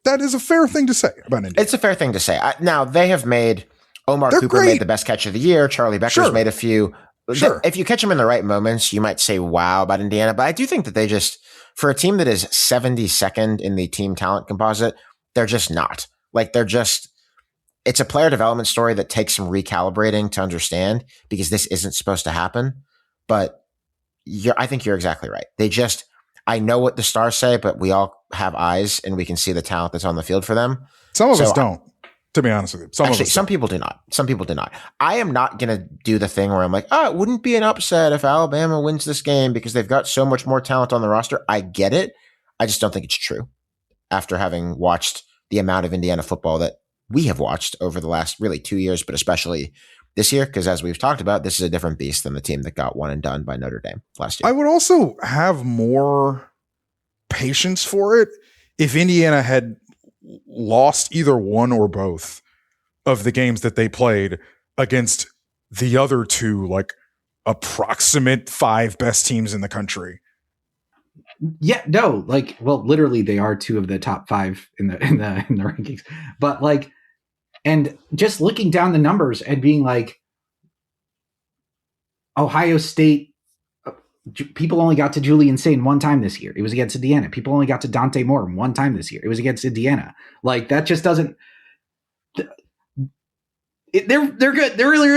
That is a fair thing to say about Indiana. It's a fair thing to say. Now, they have made Omar Cooper made the best catch of the year. Charlie Becker's made a few. Sure. If you catch them in the right moments, you might say, wow, about Indiana. But I do think that they just, for a team that is 72nd in the team talent composite, they're just not. Like, it's a player development story that takes some recalibrating to understand because this isn't supposed to happen. But I think you're exactly right. I know what the stars say, but we all have eyes and we can see the talent that's on the field for them. Some of us don't. To be honest with you, some people do not. Some people do not. I am not going to do the thing where I'm like, it wouldn't be an upset if Alabama wins this game because they've got so much more talent on the roster. I get it. I just don't think it's true after having watched the amount of Indiana football that we have watched over the last really 2 years, but especially this year, because as we've talked about, this is a different beast than the team that got one and done by Notre Dame last year. I would also have more patience for it if Indiana had lost either one or both of the games that they played against the other two, like approximate 5 best teams in the country. Yeah, no, literally they are 2 of the top 5 in the rankings. But and just looking down the numbers and being like, Ohio State people only got to Julian Sane one time this year. It was against Indiana. People only got to Dante Moore one time this year. It was against Indiana. Like, that just doesn't. They're good. They're really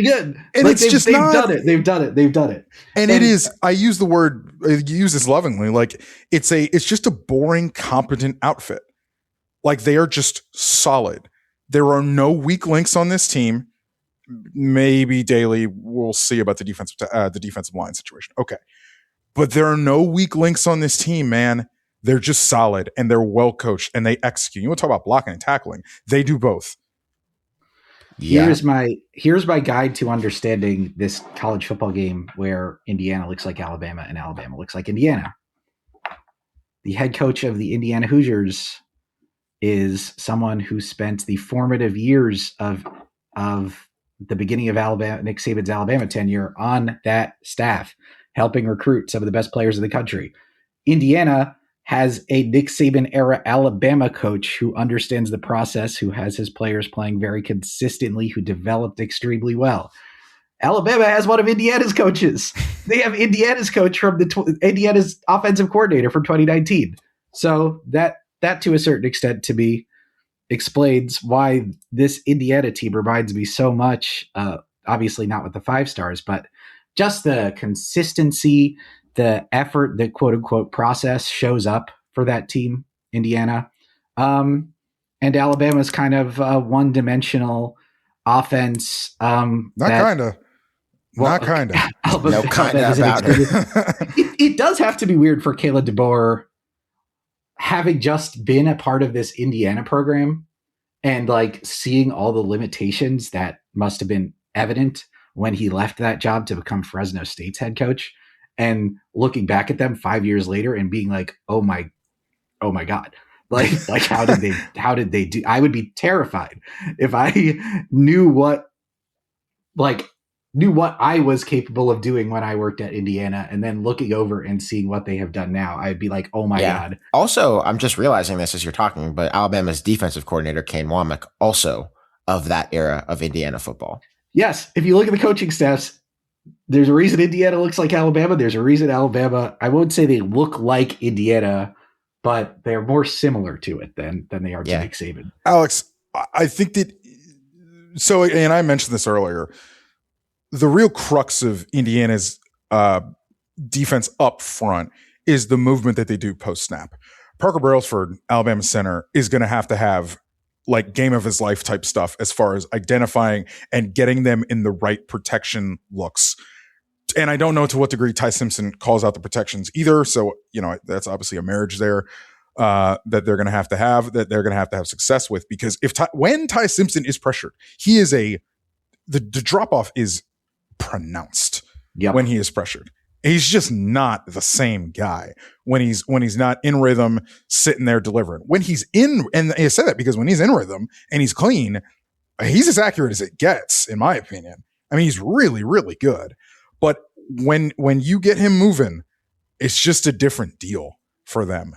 good. And like, it's just they've not. done it. They've done it. And it is. I use the word. I use this lovingly. Like, it's just a boring, competent outfit. Like, they are just solid. There are no weak links on this team. Maybe Daly, we'll see about the defensive line situation. Okay. But there are no weak links on this team, man. They're just solid and they're well coached and they execute. You want to talk about blocking and tackling? They do both. Yeah. Here's my guide to understanding this college football game where Indiana looks like Alabama and Alabama looks like Indiana. The head coach of the Indiana Hoosiers is someone who spent the formative years of the beginning of Nick Saban's Alabama tenure on that staff, helping recruit some of the best players in the country. Indiana has a Nick Saban era Alabama coach who understands the process, who has his players playing very consistently, who developed extremely well. Alabama has one of Indiana's coaches. They have Indiana's coach from Indiana's offensive coordinator from 2019. So that to a certain extent to me explains why this Indiana team reminds me so much, obviously not with the 5 stars, but just the consistency, the effort, the quote unquote process shows up for that team, Indiana. And Alabama's kind of one dimensional offense. Not kind of. No kind of about it. It does have to be weird for Kayla DeBoer having just been a part of this Indiana program and like seeing all the limitations that must have been evident when he left that job to become Fresno State's head coach, and looking back at them 5 years later and being like, oh my God, like how did they do? I would be terrified if I knew what I was capable of doing when I worked at Indiana, and then looking over and seeing what they have done now, I'd be like, oh my God. Also, I'm just realizing this as you're talking, but Alabama's defensive coordinator, Kane Womack, also of that era of Indiana football. Yes. If you look at the coaching staffs, there's a reason Indiana looks like Alabama. There's a reason Alabama, I won't say they look like Indiana, but they're more similar to it than they are to Nick Saban. Alex, I think that, so, and I mentioned this earlier, the real crux of Indiana's defense up front is the movement that they do post-snap. Parker Brailsford, Alabama center, is going to have like game of his life type stuff as far as identifying and getting them in the right protection looks. And I don't know to what degree Ty Simpson calls out the protections either. So, that's obviously a marriage there that they're going to have, that they're going to have success with, because when Ty Simpson is pressured, he is the drop off is pronounced when he is pressured. He's just not the same guy when he's not in rhythm, sitting there delivering. When he's in, and I say that because when he's in rhythm and he's clean, he's as accurate as it gets, in my opinion. I mean, he's really, really good. But when you get him moving, it's just a different deal for them.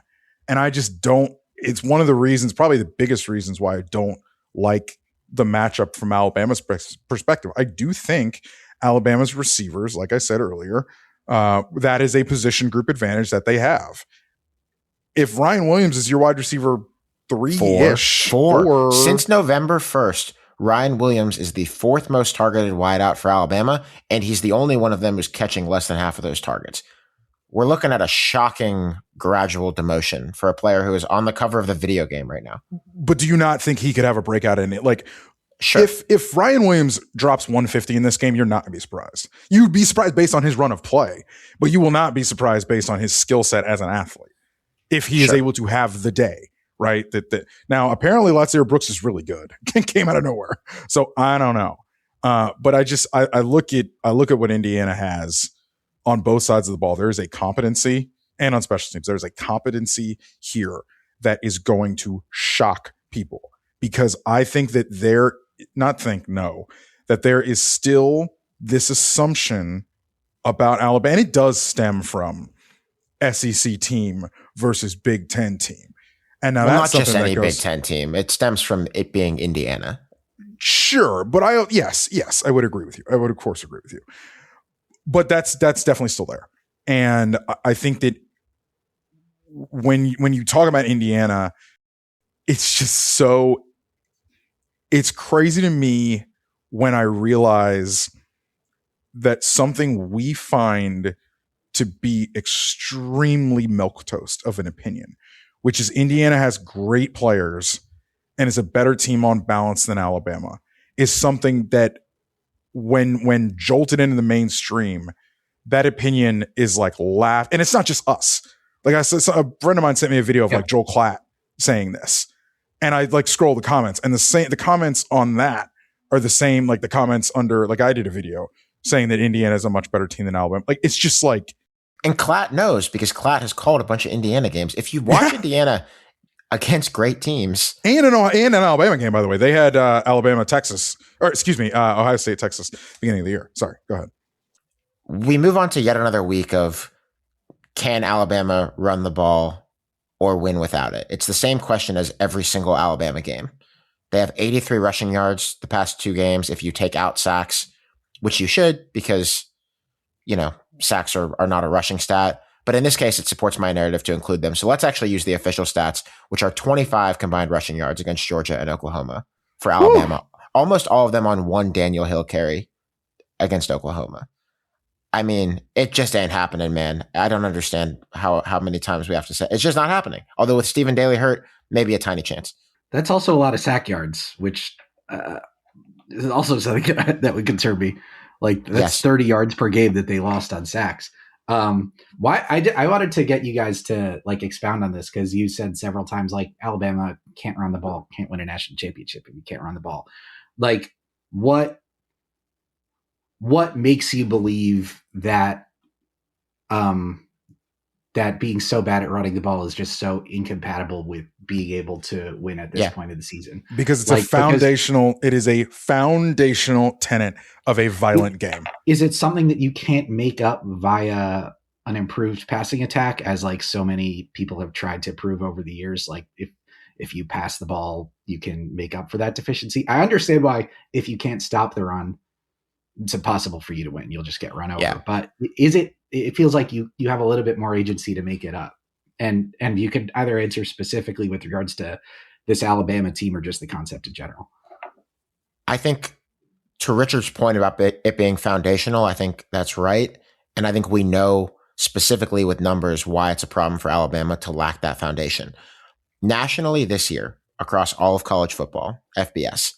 And I just don't. It's one of the reasons, probably the biggest reasons, why I don't like the matchup from Alabama's perspective. I do think Alabama's receivers, like I said earlier, that is a position group advantage that they have. If Ryan Williams is your wide receiver 3-ish, four. Since November 1st, Ryan Williams is the 4th most targeted wideout for Alabama, and he's the only one of them who's catching less than half of those targets. We're looking at a shocking gradual demotion for a player who is on the cover of the video game right now. But do you not think he could have a breakout in it? Like, sure. If Ryan Williams drops 150 in this game, you're not going to be surprised. You'd be surprised based on his run of play, but you will not be surprised based on his skill set as an athlete if he is able to have the day, right? Now, apparently, Latsir Brooks is really good. Came out of nowhere, so I don't know. But I look at what Indiana has on both sides of the ball. There is a competency, and on special teams, there's a competency here that is going to shock people, because I think that that there is still this assumption about Alabama, and it does stem from SEC team versus Big Ten team. And now that's not just any Big Ten team. It stems from it being Indiana. Sure, but yes, I would agree with you. I would, of course, agree with you. but that's definitely still there. And I think that when you talk about Indiana, it's just it's crazy to me when I realize that something we find to be extremely milquetoast of an opinion, which is Indiana has great players and is a better team on balance than Alabama, is something that when jolted into the mainstream, that opinion is like laugh. And it's not just us. Like I said, a friend of mine sent me a video of like Joel Klatt saying this. And I like scroll the comments, and the comments on that are the same, like the comments under, like I did a video saying that Indiana is a much better team than Alabama. Like, it's just like. And Klatt knows, because Klatt has called a bunch of Indiana games. If you watch Indiana against great teams. And an Alabama game, by the way. They had Ohio State, Texas, beginning of the year. Sorry, go ahead. We move on to yet another week of, can Alabama run the ball or win without it? It's the same question as every single Alabama game. They have 83 rushing yards the past 2 games. If you take out sacks, which you should, because, sacks are not a rushing stat. But in this case, it supports my narrative to include them. So let's actually use the official stats, which are 25 combined rushing yards against Georgia and Oklahoma for Alabama. Woo! Almost all of them on one Daniel Hill carry against Oklahoma. I mean, it just ain't happening, man. I don't understand how many times we have to say it's just not happening. Although with Stephen Daly hurt, maybe a tiny chance. That's also a lot of sack yards, which is also something that would concern me. Like that's 30 yards per game that they lost on sacks. Why I wanted to get you guys to like expound on this, because you said several times like Alabama can't run the ball, can't win a national championship if you can't run the ball. Like what makes you believe that that being so bad at running the ball is just so incompatible with being able to win at this point of the season? Because it's it is a foundational tenet of a violent game. Is it something that you can't make up via an improved passing attack, as like so many people have tried to prove over the years? Like if you pass the ball, you can make up for that deficiency. I understand why if you can't stop the run, it's impossible for you to win. You'll just get run over. Yeah. But it feels like you have a little bit more agency to make it up. And you could either answer specifically with regards to this Alabama team or just the concept in general. I think to Richard's point about it being foundational, I think that's right. And I think we know specifically with numbers why it's a problem for Alabama to lack that foundation. Nationally this year, across all of college football, FBS,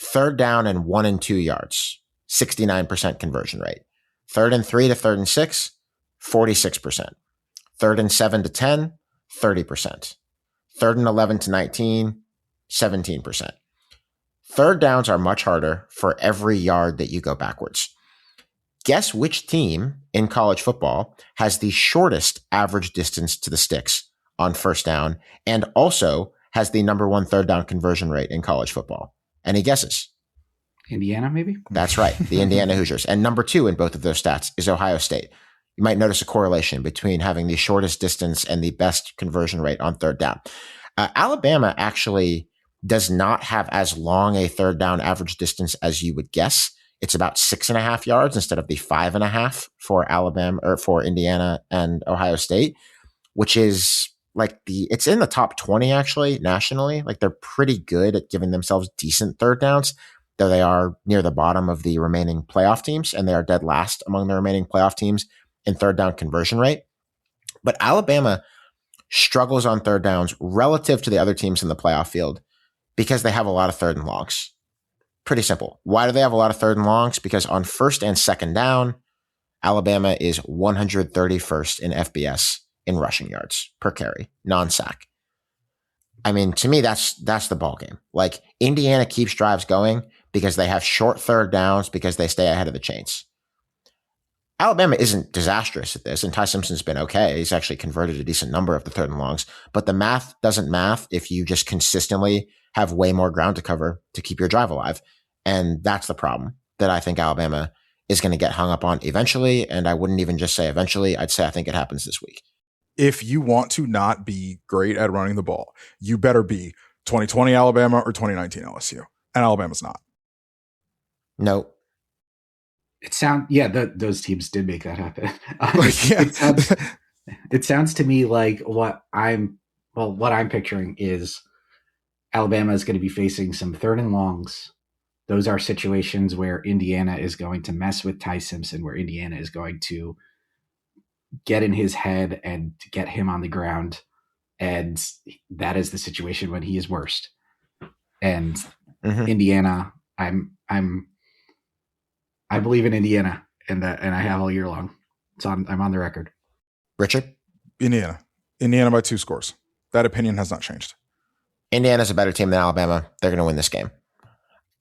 3rd down and 1 and 2 yards, 69% conversion rate. 3rd and 3 to 3rd and 6, 46%. 3rd and 7 to 10, 30%. 3rd and 11 to 19, 17%. 3rd downs are much harder for every yard that you go backwards. Guess which team in college football has the shortest average distance to the sticks on 1st down and also has the number 1 3rd down conversion rate in college football? Any guesses? Indiana, maybe? That's right. The Indiana Hoosiers. And number 2 in both of those stats is Ohio State. You might notice a correlation between having the shortest distance and the best conversion rate on 3rd down. Alabama actually does not have as long a 3rd down average distance as you would guess. It's about 6.5 yards instead of the 5.5 for Alabama or for Indiana and Ohio State, which is like it's in the top 20 actually nationally. Like they're pretty good at giving themselves decent 3rd downs, though they are near the bottom of the remaining playoff teams, and they are dead last among the remaining playoff teams in 3rd down conversion rate. But Alabama struggles on 3rd downs relative to the other teams in the playoff field because they have a lot of 3rd and longs. Pretty simple. Why do they have a lot of 3rd and longs? Because on 1st and 2nd down, Alabama is 131st in FBS in rushing yards per carry, non-sack. I mean, to me, that's the ball game. Like Indiana keeps drives going because they have short 3rd downs because they stay ahead of the chains. Alabama isn't disastrous at this, and Ty Simpson's been okay. He's actually converted a decent number of the 3rd and longs, but the math doesn't math if you just consistently have way more ground to cover to keep your drive alive. And that's the problem that I think Alabama is going to get hung up on eventually. And I wouldn't even just say eventually. I'd say I think it happens this week. If you want to not be great at running the ball, you better be 2020 Alabama or 2019 LSU. And Alabama's not. Nope. those teams did make that happen. Yeah. It sounds to me like what I'm picturing is Alabama is going to be facing some third and longs. Those are situations where Indiana is going to mess with Ty Simpson, where Indiana is going to get in his head and get him on the ground. And that is the situation when he is worst. And Indiana, I believe in Indiana, and I have all year long. So I'm on the record. Richard? Indiana by 2 scores. That opinion has not changed. Indiana's a better team than Alabama. They're going to win this game.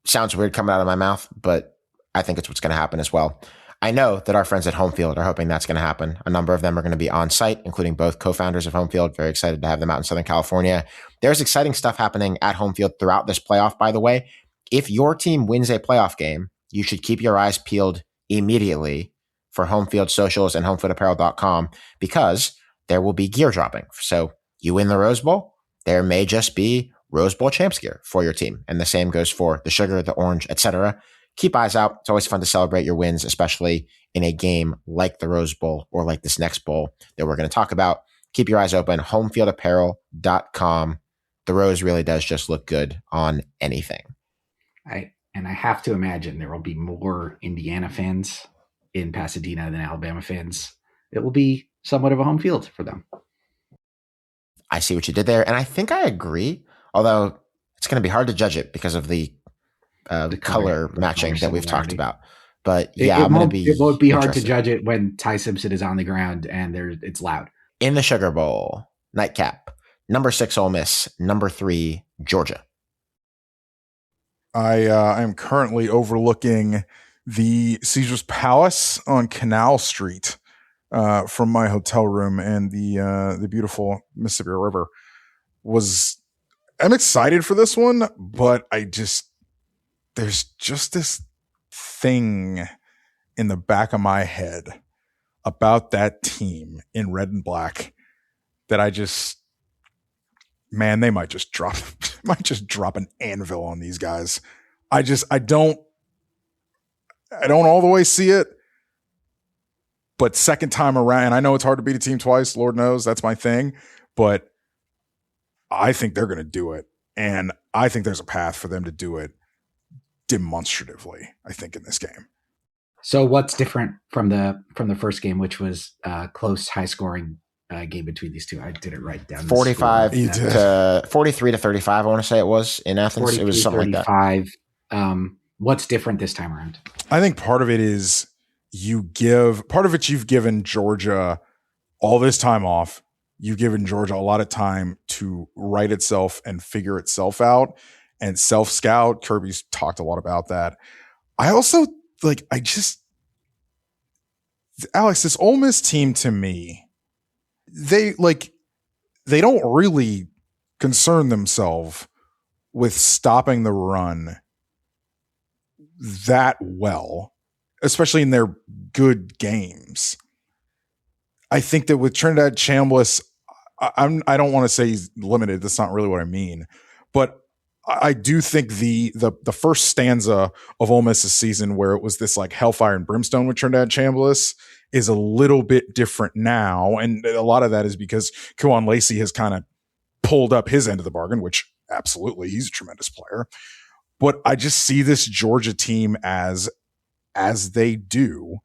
Sounds weird coming out of my mouth, but I think it's what's going to happen as well. I know that our friends at Home Field are hoping that's going to happen. A number of them are going to be on site, including both co-founders of Home Field. Very excited to have them out in Southern California. There's exciting stuff happening at Home Field throughout this playoff, by the way. If your team wins a playoff game, you should keep your eyes peeled immediately for Home Field socials and homefieldapparel.com, because there will be gear dropping. So you win the Rose Bowl, there may just be Rose Bowl champs gear for your team. And the same goes for the sugar, the orange, etc. Keep eyes out. It's always fun to celebrate your wins, especially in a game like the Rose Bowl or like this next bowl that we're going to talk about. Keep your eyes open. Homefieldapparel.com. The rose really does just look good on anything. I have to imagine there will be more Indiana fans in Pasadena than Alabama fans. It will be somewhat of a home field for them. I see what you did there, and I think I agree, although it's going to be hard to judge it because of the color matching that we've talked about. But yeah, it won't be hard to judge it when Ty Simpson is on the ground and it's loud. In the Sugar Bowl, nightcap, number 6 Ole Miss, number 3 Georgia. I am currently overlooking the Caesar's Palace on Canal Street from my hotel room, and the beautiful Mississippi River. I'm excited for this one, but there's just this thing in the back of my head about that team in red and black that they might just drop an anvil on these guys. I don't all the way see it, but second time around, and I know it's hard to beat a team twice, Lord knows that's my thing, but I think they're going to do it. And I think there's a path for them to do it demonstratively, I think, in this game. So what's different from the first game, which was a close, high-scoring game between these two? I did it right down. 43 to 35, I want to say it was in Athens. It was something like that. What's different this time around? I think part of it is you've given Georgia all this time off. You've given Georgia a lot of time to right itself and figure itself out and self-scout. Kirby's talked a lot about that. I also Alex, this Ole Miss team, to me, they don't really concern themselves with stopping the run that well, especially in their good games. I think that with Trinidad Chambliss, I don't want to say he's limited. That's not really what I mean. But I do think the first stanza of Ole Miss's season, where it was this like hellfire and brimstone with Trinidad Chambliss, is a little bit different now. And a lot of that is because Kwan Lacey has kind of pulled up his end of the bargain, which absolutely, he's a tremendous player. But I just see this Georgia team as they do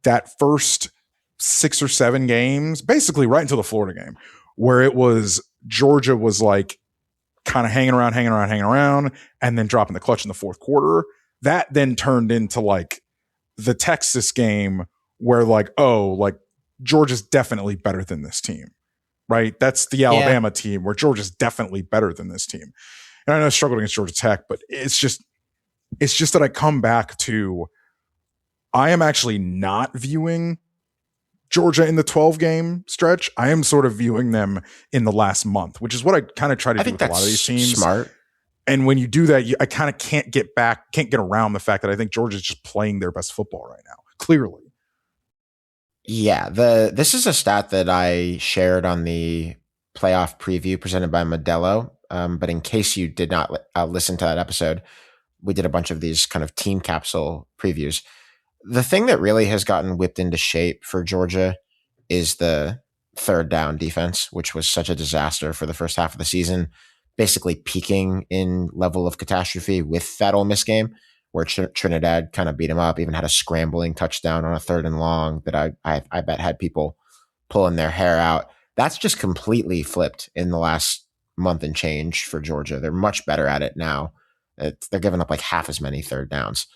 that first 6 or 7 games, basically right until the Florida game, where it was Georgia was like kind of hanging around, and then dropping the clutch in the fourth quarter. That then turned into like the Texas game where Georgia's definitely better than this team, right? That's the Alabama team where Georgia's definitely better than this team. And I know I struggled against Georgia Tech, but it's just that I come back to, I am actually not viewing Georgia in the 12-game stretch. I am sort of viewing them in the last month, which is what I kind of try to do with a lot of these teams. Smart. And when you do that, I kind of can't get around the fact that I think Georgia's just playing their best football right now, clearly. Yeah, this is a stat that I shared on the playoff preview presented by Modelo. But in case you did not listen to that episode, we did a bunch of these kind of team capsule previews. The thing that really has gotten whipped into shape for Georgia is the third down defense, which was such a disaster for the first half of the season, basically peaking in level of catastrophe with that Ole Miss game, where Trinidad kind of beat him up, even had a scrambling touchdown on a 3rd and long that I bet had people pulling their hair out. That's just completely flipped in the last month and change for Georgia. They're much better at it now. They're giving up like half as many third downs.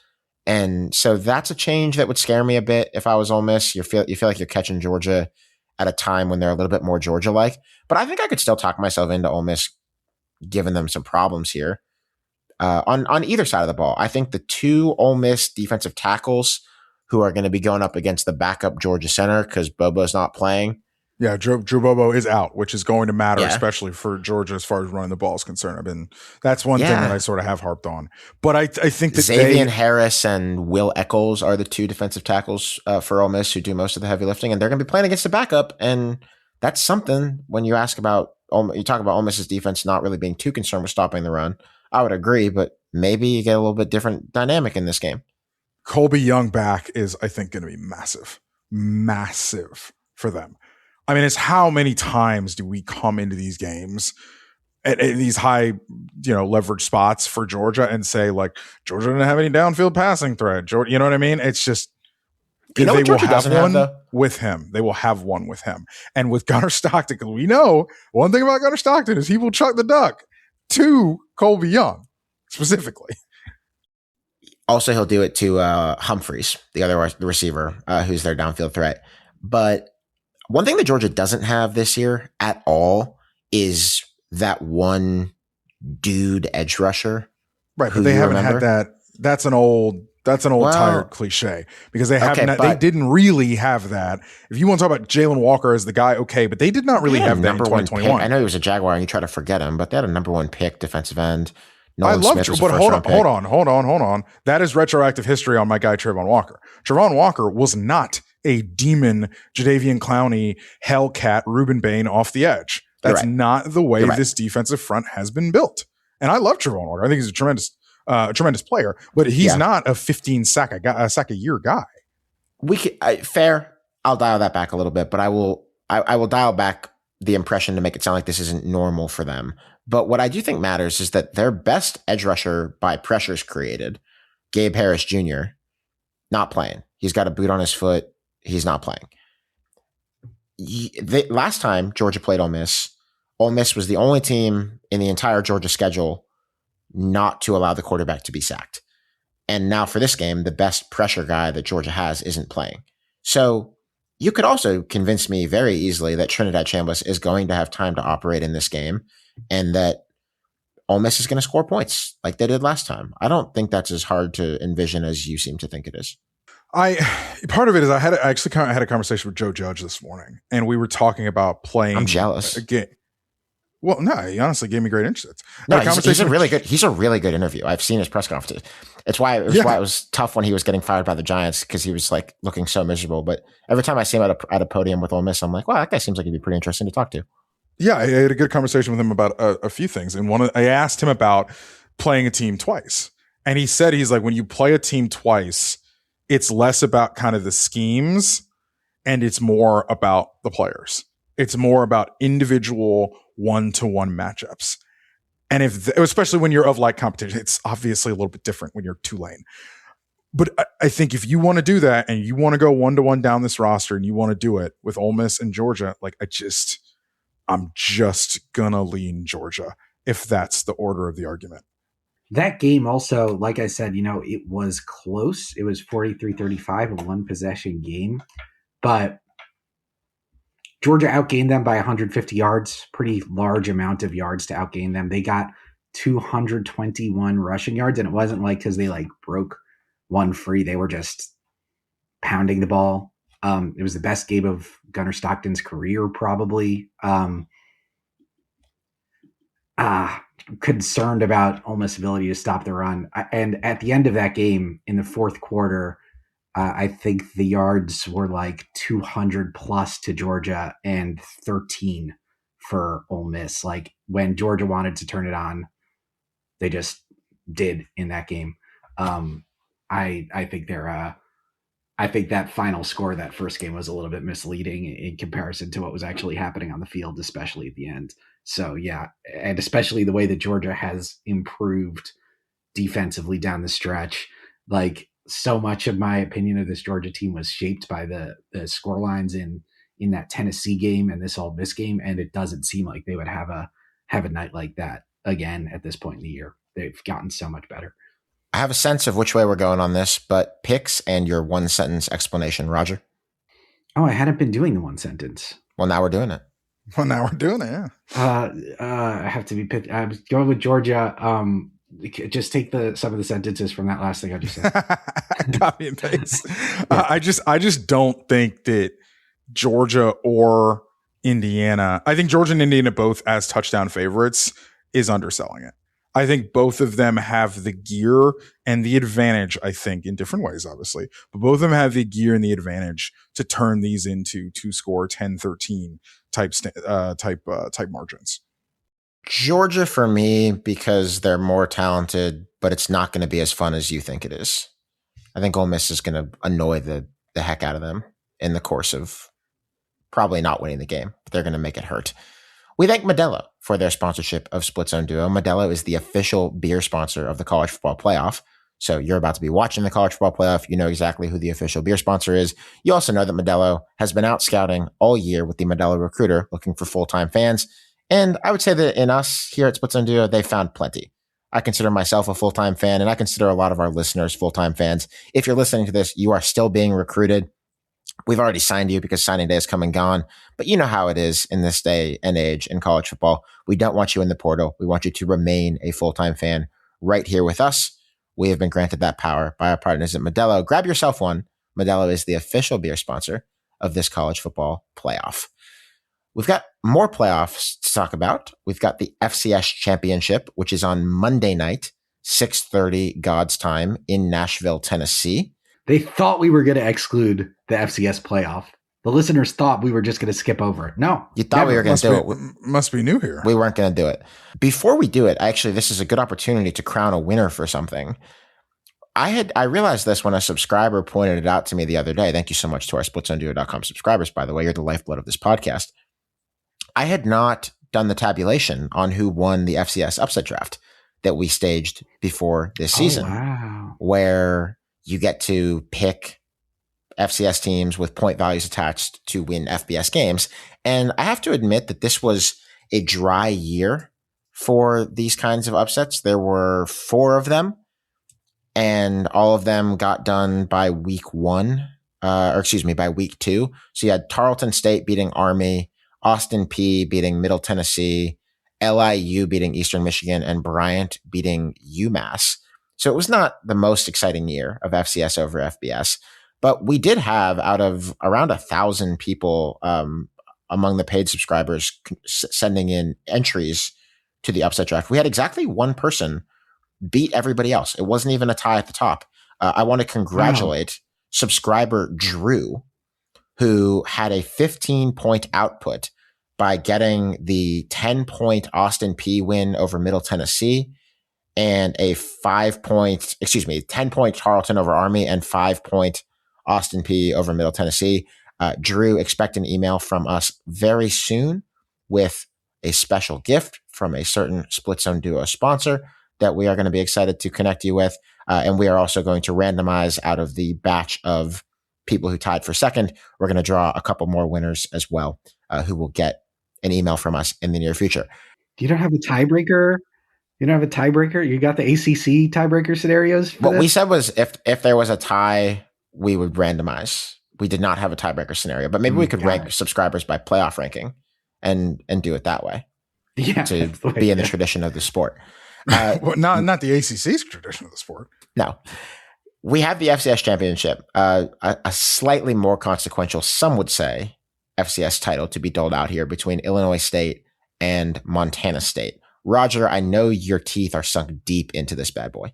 And so that's a change that would scare me a bit if I was Ole Miss. You feel like you're catching Georgia at a time when they're a little bit more Georgia-like. But I think I could still talk myself into Ole Miss giving them some problems here. On either side of the ball, I think the 2 Ole Miss defensive tackles who are going to be going up against the backup Georgia center because Bobo's not playing. Yeah, Drew Bobo is out, which is going to matter, especially for Georgia as far as running the ball is concerned. That's one thing that I sort of have harped on. But I think that Xavier Harris and Will Eccles are the 2 defensive tackles for Ole Miss who do most of the heavy lifting, and they're going to be playing against the backup. And that's something when you ask about, you talk about Ole Miss's defense not really being too concerned with stopping the run. I would agree, but maybe you get a little bit different dynamic in this game. Colby Young back is, I think, going to be massive for them. I mean, it's how many times do we come into these games at these high, leverage spots for Georgia and say, like, Georgia didn't have any downfield passing threat. Georgia, you know what I mean? It's just, they will have one with him. They will have one with him. And with Gunnar Stockton, because we know one thing about Gunnar Stockton is he will chuck the duck to Colby Young specifically. Also, he'll do it to Humphreys, the receiver, who's their downfield threat. But one thing that Georgia doesn't have this year at all is that one dude edge rusher. Right, but they haven't had that. That's an old tired cliche because they haven't. They didn't really have that. If you want to talk about Jalen Walker as the guy, okay, but they did not really have that in 2021. I know he was a Jaguar, and you try to forget him, but they had a number 1 pick defensive end. I love it, but hold on. That is retroactive history on my guy Trayvon Walker. Trayvon Walker was not a demon Jadeveon Clowney Hellcat Ruben Bain off the edge. That's not the way this defensive front has been built. And I love Trayvon Walker. I think he's a tremendous player, but he's not a 15 sack a year guy. Fair. I'll dial that back a little bit, but I will dial back the impression to make it sound like this isn't normal for them. But what I do think matters is that their best edge rusher by pressures created, Gabe Harris Jr., not playing. He's got a boot on his foot. He's not playing. Last time Georgia played Ole Miss was the only team in the entire Georgia schedule not to allow the quarterback to be sacked. And now for this game, the best pressure guy that Georgia has isn't playing. So you could also convince me very easily that Trinidad Chambliss is going to have time to operate in this game and that Ole Miss is going to score points like they did last time. I don't think that's as hard to envision as you seem to think it is. Part of it is I actually had a conversation with Joe Judge this morning, and we were talking about playing. I'm jealous. Again. Well, no, he honestly gave me great insights. No, he's a really good interview. I've seen his press conferences. It's why it was tough when he was getting fired by the Giants because he was like looking so miserable. But every time I see him at a podium with Ole Miss, I'm like, wow, that guy seems like he'd be pretty interesting to talk to. Yeah, I had a good conversation with him about a few things, and I asked him about playing a team twice, and he said he's like, when you play a team twice, it's less about kind of the schemes, and it's more about the players. It's more about individual one-to-one matchups. And especially when you're of like competition, it's obviously a little bit different when you're Tulane. But I think if you want to do that and you want to go one-to-one down this roster and you want to do it with Ole Miss and Georgia, like I'm just gonna lean Georgia if that's the order of the argument. That game also, like I said, it was close. It was 43-35, a one-possession game. But Georgia outgained them by 150 yards, pretty large amount of yards to outgain them. They got 221 rushing yards, and it wasn't like because they like broke one free. They were just pounding the ball. It was the best game of Gunnar Stockton's career, probably. Concerned about Ole Miss' ability to stop the run. And at the end of that game, in the fourth quarter, I think the yards were like 200 plus to Georgia and 13 for Ole Miss. Like when Georgia wanted to turn it on, they just did in that game. I think they're I think that final score of that first game was a little bit misleading in comparison to what was actually happening on the field, especially at the end. So yeah, and especially the way that Georgia has improved defensively down the stretch. Like, so much of my opinion of this Georgia team was shaped by the score lines in that Tennessee game and this Ole Miss game, and it doesn't seem like they would have a night like that again at this point in the year. They've gotten so much better. I have a sense of which way we're going on this, but picks and your one sentence explanation, Rodger. Oh, I hadn't been doing the one sentence. Well, now we're doing it. Well, now we're doing it. Yeah. I have to be picked. I'm going with Georgia. Just take some of the sentences from that last thing I just said. Copy and paste. I just don't think that Georgia or Indiana. I think Georgia and Indiana both as touchdown favorites is underselling it. I think both of them have the gear and the advantage, I think, in different ways, obviously. But both of them have the gear and the advantage to turn these into 2-score, 10-13 type margins. Georgia for me, because they're more talented, but it's not going to be as fun as you think it is. I think Ole Miss is going to annoy the heck out of them in the course of probably not winning the game, but they're going to make it hurt. We thank Modelo for their sponsorship of Split Zone Duo. Modelo is the official beer sponsor of the College Football Playoff. So you're about to be watching the College Football Playoff. You know exactly who the official beer sponsor is. You also know that Modelo has been out scouting all year with the Modelo Recruiter, looking for full-time fans. And I would say that in us here at Split Zone Duo, they found plenty. I consider myself a full-time fan, and I consider a lot of our listeners full-time fans. If you're listening to this, you are still being recruited. We've already signed you because signing day has come and gone. But you know how it is in this day and age in college football. We don't want you in the portal. We want you to remain a full-time fan right here with us. We have been granted that power by our partners at Modelo. Grab yourself one. Modelo is the official beer sponsor of this college football playoff. We've got more playoffs to talk about. We've got the FCS Championship, which is on Monday night, 6:30 God's time in Nashville, Tennessee. They thought we were going to exclude the FCS playoff. The listeners thought we were just going to skip over it. No. You thought we were going to do it. Must be new here. We weren't going to do it. Before we do it, actually, this is a good opportunity to crown a winner for something. I realized this when a subscriber pointed it out to me the other day. Thank you so much to our splitzoneduo.com subscribers, by the way. You're the lifeblood of this podcast. I had not done the tabulation on who won the FCS upset draft that we staged before this season, where you get to pick FCS teams with point values attached to win FBS games. And I have to admit that this was a dry year for these kinds of upsets. There were 4 of them, and all of them got done by week 2. So you had Tarleton State beating Army, Austin P beating Middle Tennessee, LIU beating Eastern Michigan, and Bryant beating UMass. So it was not the most exciting year of FCS over FBS, but we did have out of around 1,000 people among the paid subscribers sending in entries to the upset draft. We had exactly one person beat everybody else. It wasn't even a tie at the top. I want to congratulate subscriber Drew, who had a 15-point output by getting the 10-point Austin P win over Middle Tennessee and a 10-point Tarleton over Army and 5-point Austin P over Middle Tennessee. Drew, expect an email from us very soon with a special gift from a certain Split Zone Duo sponsor that we are going to be excited to connect you with. And we are also going to randomize out of the batch of people who tied for second. We're going to draw a couple more winners as well, who will get an email from us in the near future. You don't have a tiebreaker? You don't have a tiebreaker? You got the ACC tiebreaker scenarios? What we said was if there was a tie, we would randomize. We did not have a tiebreaker scenario, but maybe we could rank subscribers by playoff ranking and do it that way. Yeah, to be in the tradition of the sport. Well, not the ACC's tradition of the sport. No. We have the FCS championship, a slightly more consequential, some would say, FCS title to be doled out here between Illinois State and Montana State. Rodger, I know your teeth are sunk deep into this bad boy.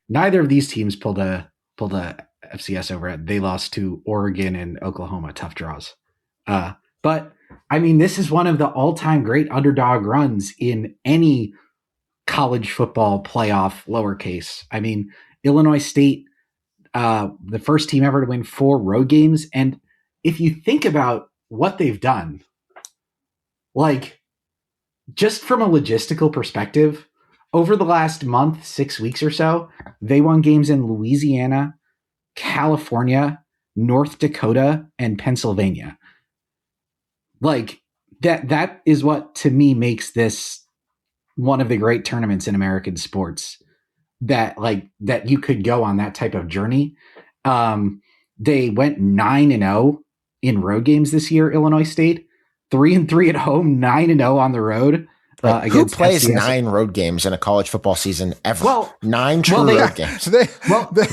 Neither of these teams pulled a FCS over it. They lost to Oregon and Oklahoma, tough draws. But I mean, this is one of the all-time great underdog runs in any college football playoff lowercase. I mean, Illinois State the first team ever to win 4 road games. And if you think about what they've done, like just from a logistical perspective, over the last month, 6 weeks or so, they won games in Louisiana, California, North Dakota, and Pennsylvania. Like that is what to me makes this one of the great tournaments in American sports, that you could go on that type of journey. They went 9-0 in road games this year, Illinois State, 3-3 at home, 9-0 on the road. Who plays FCS. 9 road games in a college football season ever? Well, 9 true road games.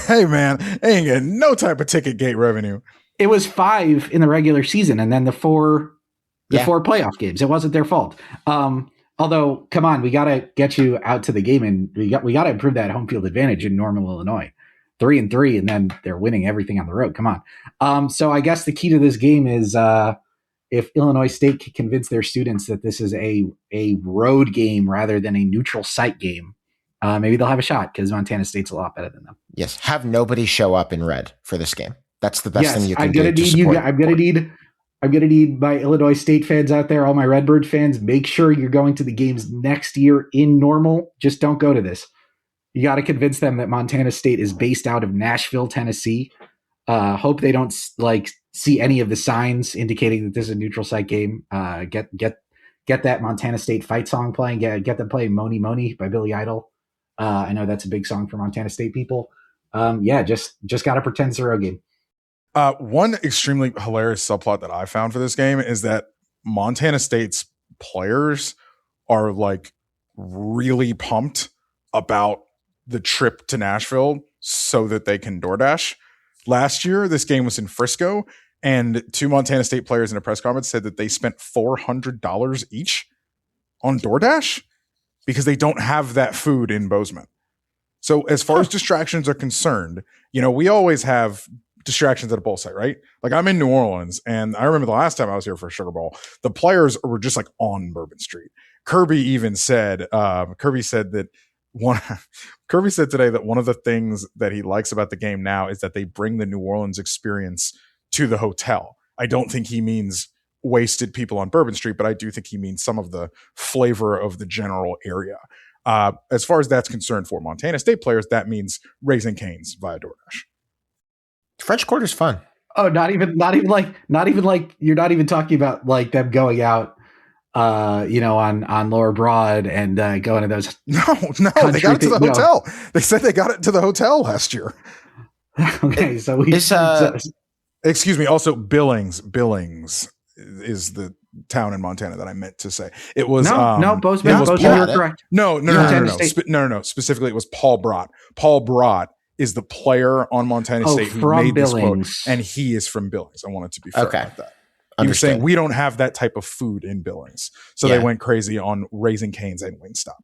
Hey man, they ain't getting no type of ticket gate revenue. It was 5 in the regular season, and then the 4 playoff games. It wasn't their fault. Although, come on, we got to get you out to the game, and we got to improve that home field advantage in Normal, Illinois. 3-3, and then they're winning everything on the road. Come on. So I guess the key to this game is if Illinois State can convince their students that this is a road game rather than a neutral site game, maybe they'll have a shot, because Montana State's a lot better than them. Yes, have nobody show up in red for this game. That's the best thing you can do. I'm gonna need my Illinois State fans out there, all my Redbird fans. Make sure you're going to the games next year in Normal. Just don't go to this. You got to convince them that Montana State is based out of Nashville, Tennessee. Hope they don't see any of the signs indicating that this is a neutral site game. Get that Montana State fight song playing. Get them playing "Moni Moni" by Billy Idol. I know that's a big song for Montana State people. Just got to pretend it's a road game. One extremely hilarious subplot that I found for this game is that Montana State's players are like really pumped about the trip to Nashville so that they can DoorDash. Last year, this game was in Frisco, and 2 Montana State players in a press conference said that they spent $400 each on DoorDash because they don't have that food in Bozeman. So as far as distractions are concerned, we always have distractions at a bowl site, right? Like I'm in New Orleans, and I remember the last time I was here for Sugar Bowl, the players were just like on Bourbon Street. Kirby even said, Kirby said today that one of the things that he likes about the game now is that they bring the New Orleans experience to the hotel. I don't think he means wasted people on Bourbon Street, but I do think he means some of the flavor of the general area. As far as that's concerned for Montana State players, that means Raising Cane's via DoorDash. French Quarter's fun. Oh, not even like you're not even talking about like them going out, on Lower Broad and going to those. No, they got it to the hotel. No. They said they got it to the hotel last year. Okay, so excuse me. Also, Billings is the town in Montana that I meant to say. It was Bozeman. You're correct. No. Specifically, it was Paul Brott. Paul Brott is the player on Montana State who made Billings. This quote, and he is from Billings. I wanted to be fair about that. He was saying we don't have that type of food in Billings, so they went crazy on Raising Cane's and Wingstop.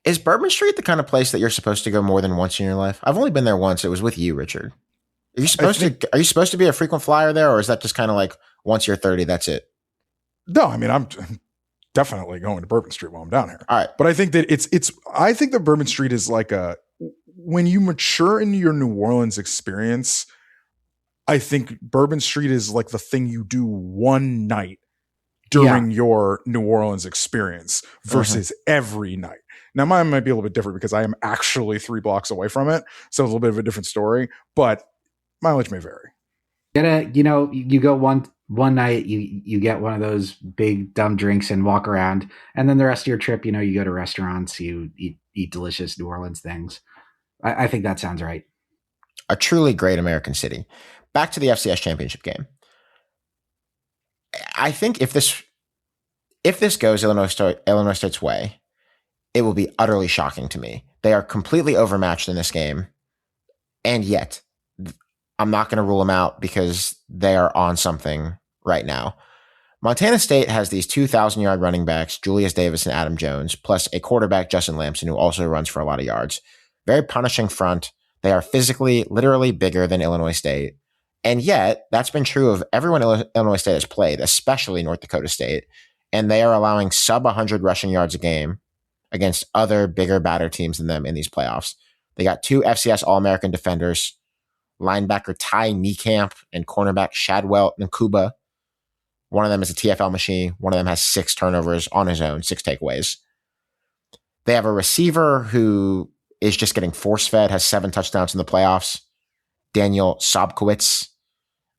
Is Bourbon Street the kind of place that you're supposed to go more than once in your life? I've only been there once. It was with you, Richard. Are you supposed to be a frequent flyer there, or is that just kind of like once you're 30, that's it? No, I mean I'm definitely going to Bourbon Street while I'm down here. All right, but I think that I think that Bourbon Street is like when you mature in your New Orleans experience, I think Bourbon Street is like the thing you do one night during your New Orleans experience versus every night. Now, mine might be a little bit different because I am actually 3 blocks away from it. So it's a little bit of a different story, but mileage may vary. You go one night, you get one of those big dumb drinks and walk around. And then the rest of your trip, you go to restaurants, you eat delicious New Orleans things. I think that sounds right. A truly great American city. Back to the FCS championship game. I think if this goes Illinois State's way, it will be utterly shocking to me. They are completely overmatched in this game, and yet I'm not going to rule them out because they are on something right now. Montana State has these 2,000-yard running backs, Julius Davis and Adam Jones, plus a quarterback, Justin Lamson, who also runs for a lot of yards. Very punishing front. They are physically, literally bigger than Illinois State. And yet, that's been true of everyone Illinois State has played, especially North Dakota State. And they are allowing sub 100 rushing yards a game against other bigger, badder teams than them in these playoffs. They got 2 FCS All-American defenders linebacker Ty Niekamp, and cornerback Shadwell Nkuba. One of them is a TFL machine. One of them has 6 turnovers on his own, 6 takeaways. They have a receiver who is just getting force-fed, has 7 touchdowns in the playoffs, Daniel Sobkowitz.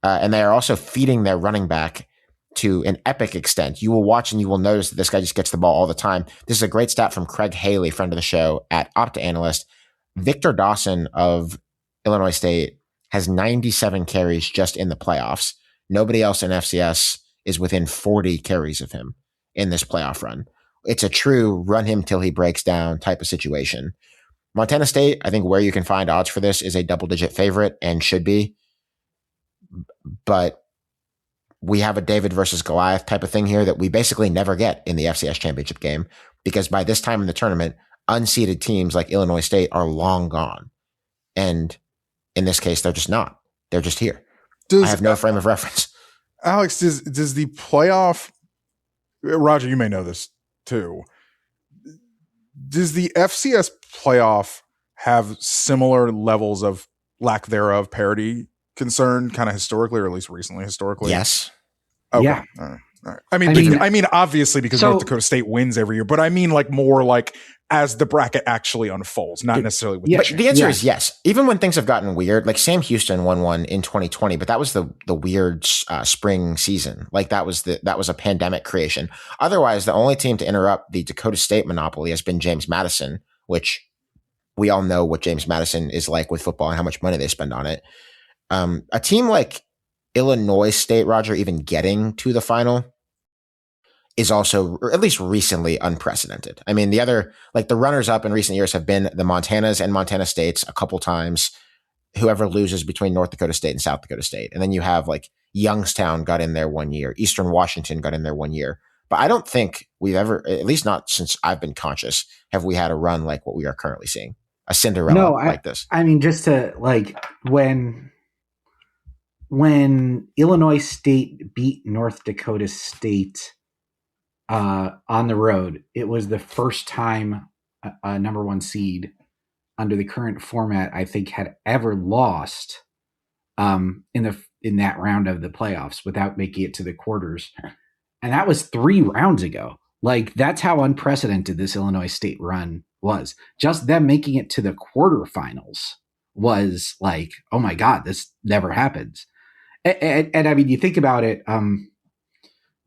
And they are also feeding their running back to an epic extent. You will watch and you will notice that this guy just gets the ball all the time. This is a great stat from Craig Haley, friend of the show at Opta Analyst. Victor Dawson of Illinois State has 97 carries just in the playoffs. Nobody else in FCS is within 40 carries of him in this playoff run. It's a true run him till he breaks down type of situation. Montana State, I think where you can find odds for this is a double-digit favorite and should be. But we have a David versus Goliath type of thing here that we basically never get in the FCS championship game, because by this time in the tournament, unseeded teams like Illinois State are long gone. And in this case, they're just not. They're just here. I have no frame of reference. Alex, does the playoff, Rodger, you may know this too. Does the FCS playoff have similar levels of lack thereof parity concern, kind of historically, or at least recently historically? Yes. Okay. Yeah. All right. I mean, obviously because North Dakota State wins every year, but I mean like more like as the bracket actually unfolds, not necessarily with But the answer is yes. Even when things have gotten weird, like Sam Houston won one in 2020, but that was the weird spring season. Like that was a pandemic creation. Otherwise, the only team to interrupt the Dakota State monopoly has been James Madison, which we all know what James Madison is like with football and how much money they spend on it. A team like Illinois State, Rodger, even getting to the final is also, or at least recently, unprecedented. I mean, the other, like the runners up in recent years have been the Montanas and Montana States a couple times, whoever loses between North Dakota State and South Dakota State. And then you have like Youngstown got in there one year, Eastern Washington got in there one year. But I don't think we've ever, at least not since I've been conscious, have we had a run like what we are currently seeing. A Cinderella like this. I mean, just to like when Illinois State beat North Dakota State on the road, it was the first time a number 1 seed under the current format, I think, had ever lost in that round of the playoffs without making it to the quarters. And that was 3 rounds ago. Like, that's how unprecedented this Illinois State run was. Just them making it to the quarterfinals was like, oh my God, this never happens. And I mean, you think about it,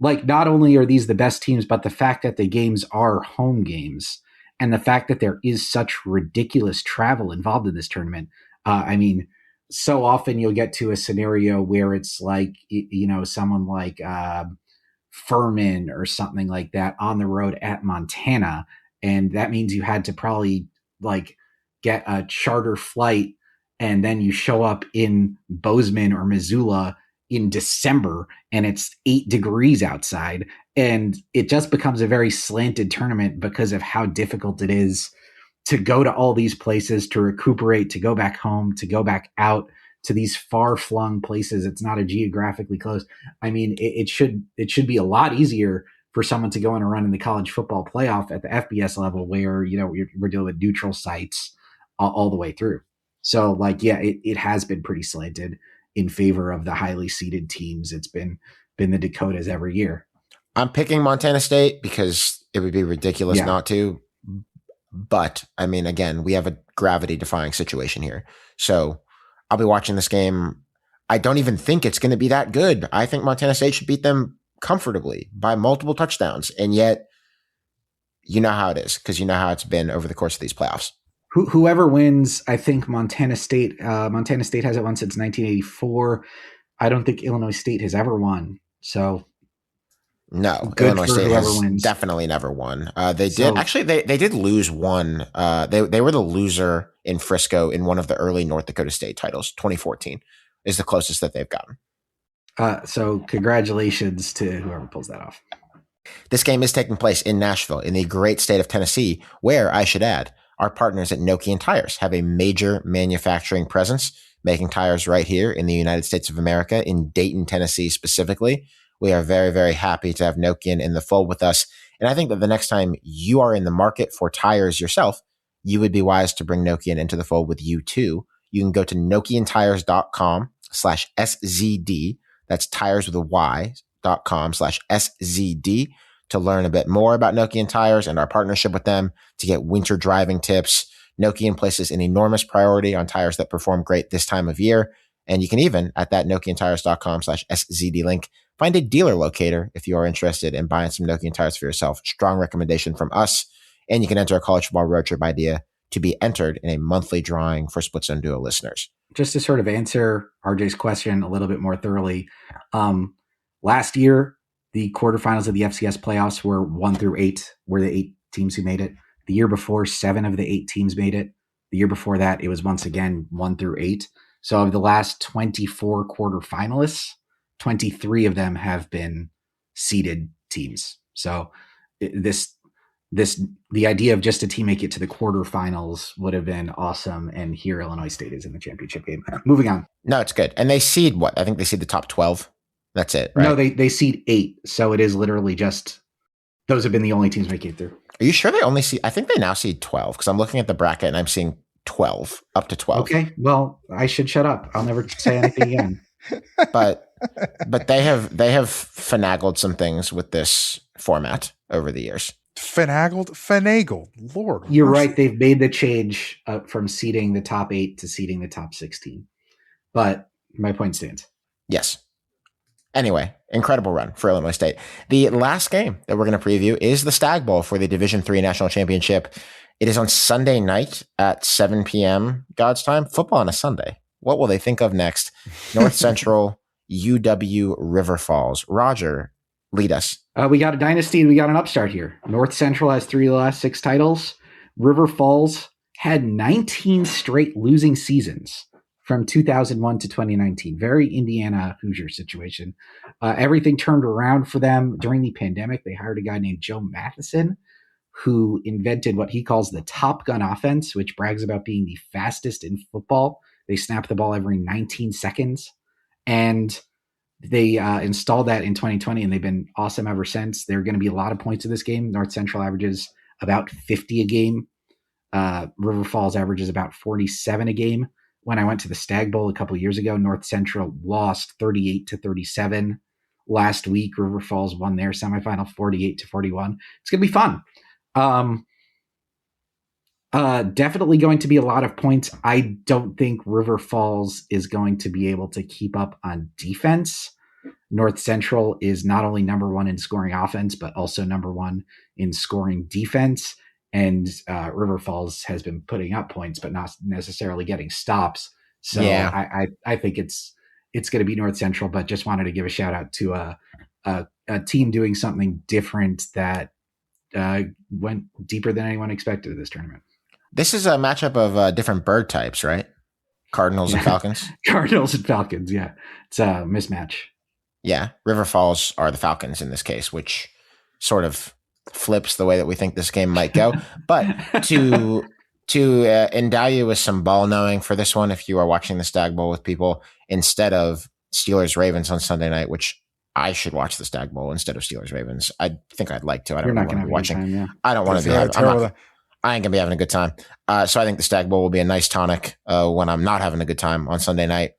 like not only are these the best teams, but the fact that the games are home games and the fact that there is such ridiculous travel involved in this tournament. I mean, so often you'll get to a scenario where it's like, you know, someone like Furman or something like that on the road at Montana. And that means you had to probably like get a charter flight and then you show up in Bozeman or Missoula in December and it's 8 degrees outside. And it just becomes a very slanted tournament because of how difficult it is to go to all these places, to recuperate, to go back home, to go back out to these far-flung places. It's not a geographically close. I mean, it should be a lot easier for someone to go on a run in the college football playoff at the FBS level where, you know, we're dealing with neutral sites all the way through. So, like, yeah, it has been pretty slanted in favor of the highly seeded teams. It's been the Dakotas every year. I'm picking Montana State because it would be ridiculous not to. But, I mean, again, we have a gravity-defying situation here. So I'll be watching this game. I don't even think it's going to be that good. I think Montana State should beat them comfortably by multiple touchdowns. And yet, you know how it is because you know how it's been over the course of these playoffs. Whoever wins, I think Montana State hasn't won since 1984. I don't think Illinois State has ever won. So no, Illinois State has definitely never won. They did lose one. They were the loser in Frisco in one of the early North Dakota State titles. 2014 is the closest that they've gotten. So congratulations to whoever pulls that off. This game is taking place in Nashville, in the great state of Tennessee, where, I should add, our partners at Nokian Tires have a major manufacturing presence, making tires right here in the United States of America, in Dayton, Tennessee specifically. We are very, very happy to have Nokian in the fold with us. And I think that the next time you are in the market for tires yourself, you would be wise to bring Nokian into the fold with you too. you can go to nokiantires.com/SZD. That's tires with a Y.com/SZD to learn a bit more about Nokian Tires and our partnership with them to get winter driving tips. Nokian places an enormous priority on tires that perform great this time of year. And you can even, at that nokiantires.com/SZD link, find a dealer locator if you are interested in buying some Nokian tires for yourself. Strong recommendation from us. And you can enter a college football road trip idea to be entered in a monthly drawing for Split Zone Duo listeners. Just to sort of answer RJ's question a little bit more thoroughly, last year, the quarterfinals of the FCS playoffs were 1 through 8, were the 8 teams who made it. The year before, 7 of the 8 teams made it. The year before that, it was once again 1 through 8. So of the last 24 quarterfinalists, 23 of them have been seeded teams. So the idea of just a team make it to the quarterfinals would have been awesome. And here Illinois State is in the championship game. Moving on. No, it's good. And they seed what? I think they seed the top 12. That's it, right? No, they seed 8. So it is literally just those have been the only teams making it through. Are you sure they only see? I think they now seed 12 because I'm looking at the bracket and I'm seeing 12, up to 12. Okay, well, I should shut up. I'll never say anything again. But they have finagled some things with this format over the years. Finagled. Lord, you're right. They've made the change from seeding the top 8 to seeding the top 16. But my point stands. Yes. Anyway, incredible run for Illinois State. The last game that we're going to preview is the Stagg Bowl for the Division III National Championship. It is on Sunday night at 7 p.m. God's time. Football on a Sunday. What will they think of next? North Central, UW River Falls. Rodger, lead us. We got a dynasty and we got an upstart here. North Central has 3 of the last 6 titles. River Falls had 19 straight losing seasons from 2001 to 2019. Very Indiana Hoosier situation. Everything turned around for them during the pandemic. They hired a guy named Joe Matheson, who invented what he calls the Top Gun offense, which brags about being the fastest in football. They snap the ball every 19 seconds. And they installed that in 2020, and they've been awesome ever since. There are going to be a lot of points in this game. North Central averages about 50 a game. River Falls averages about 47 a game. When I went to the Stagg Bowl a couple of years ago, North Central lost 38-37. Last week, River Falls won their semifinal 48-41. It's going to be fun. Definitely going to be a lot of points. I don't think River Falls is going to be able to keep up on defense. North Central is not only number 1 in scoring offense, but also number 1 in scoring defense. And River Falls has been putting up points, but not necessarily getting stops. So yeah. I think it's going to be North Central, but just wanted to give a shout out to a team doing something different that went deeper than anyone expected this tournament. This is a matchup of different bird types, right? Cardinals and Falcons. Cardinals and Falcons, yeah. It's a mismatch. Yeah, River Falls are the Falcons in this case, which sort of flips the way that we think this game might go. But to endow you with some ball knowing for this one, if you are watching the Stagg Bowl with people, instead of Steelers-Ravens on Sunday night, which I should watch the Stagg Bowl instead of Steelers-Ravens. I think I'd like to. I don't want to be watching. Time, yeah. I don't want to be. I ain't going to be having a good time. So I think the Stagg Bowl will be a nice tonic when I'm not having a good time on Sunday night.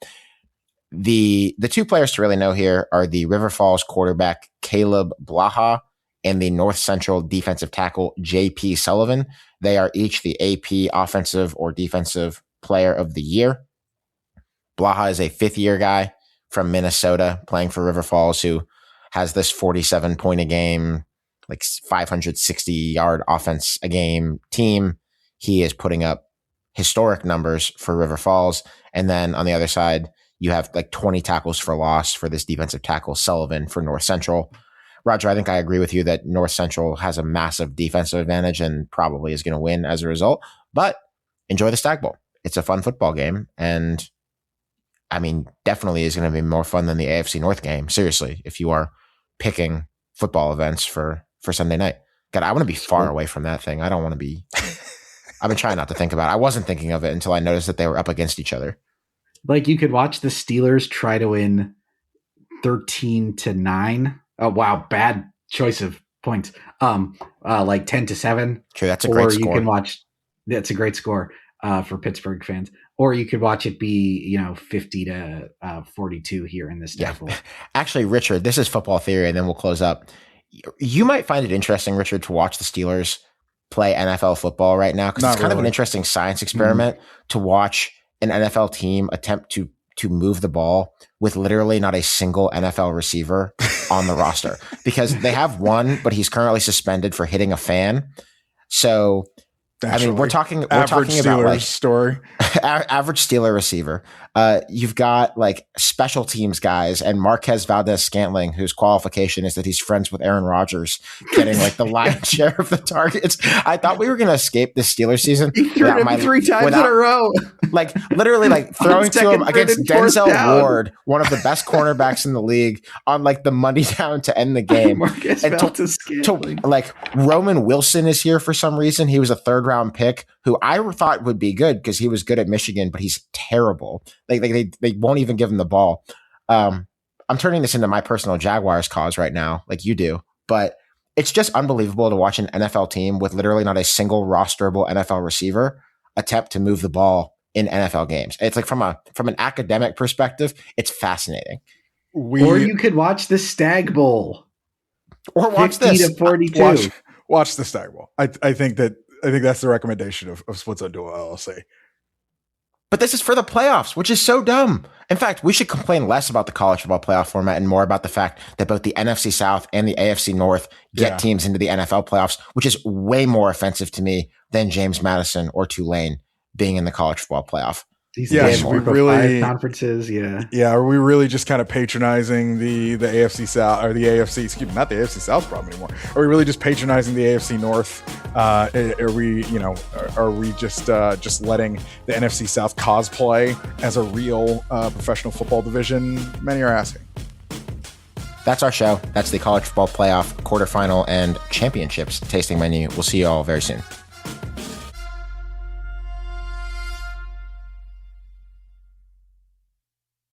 The 2 players to really know here are the River Falls quarterback Caleb Blaha and the North Central defensive tackle J.P. Sullivan. They are each the AP Offensive or Defensive Player of the Year. Blaha is a 5th-year guy from Minnesota playing for River Falls who has this 47-point-a-game, like 560-yard offense a game team. He is putting up historic numbers for River Falls. And then on the other side, you have like 20 tackles for loss for this defensive tackle Sullivan for North Central. Rodger, I think I agree with you that North Central has a massive defensive advantage and probably is going to win as a result. But enjoy the Stagg Bowl. It's a fun football game. And I mean, definitely is going to be more fun than the AFC North game. Seriously, if you are picking football events for Sunday night. God, I want to be far away from that thing. I don't want to be. I've been trying not to think about it. I wasn't thinking of it until I noticed that they were up against each other. Like you could watch the Steelers try to win 13-9. Oh, wow. Bad choice of points. Like 10-7. True. That's a great score. Or you can watch. That's a great score for Pittsburgh fans. Or you could watch it be, 50 to 42 here in this Stagg Bowl. Actually, Richard, this is football theory, and then we'll close up. You might find it interesting, Richard, to watch the Steelers play NFL football right now, because it's kind of an interesting science experiment to watch an NFL team attempt to move the ball with literally not a single NFL receiver on the roster, because they have one, but he's currently suspended for hitting a fan. So, we're talking about Steelers like story. Average Steeler receiver. You've got like special teams guys and Marquez Valdez-Scantling, whose qualification is that he's friends with Aaron Rodgers, getting like the lion's share of the targets. I thought we were going to escape this Steelers season. He threw him 3 times in a row. Like literally like throwing to him against Denzel Ward, one of the best cornerbacks in the league, on like the money down to end the game. Marquez Valdez-Scantling. Like Roman Wilson is here for some reason. He was a 3rd round pick who I thought would be good because he was good at Michigan, but he's terrible. Like they won't even give him the ball. I'm turning this into my personal Jaguars cause right now, like you do, but it's just unbelievable to watch an NFL team with literally not a single rosterable NFL receiver attempt to move the ball in NFL games. It's like from an academic perspective, it's fascinating. Or you could watch the Stagg Bowl. Or watch 50 this. to 42. Watch the Stagg Bowl. I think that's the recommendation of Splits on Duo LLC. But this is for the playoffs, which is so dumb. In fact, we should complain less about the college football playoff format and more about the fact that both the NFC South and the AFC North get teams into the NFL playoffs, which is way more offensive to me than James Madison or Tulane being in the college football playoff. These conferences, are we really just kind of patronizing the AFC South, or the AFC? Excuse me, not the AFC South problem anymore. Are we really just patronizing the AFC North? Are we just letting the NFC South cosplay as a real professional football division? Many are asking. That's our show. That's the college football playoff quarterfinal and championships tasting menu. We'll see you all very soon.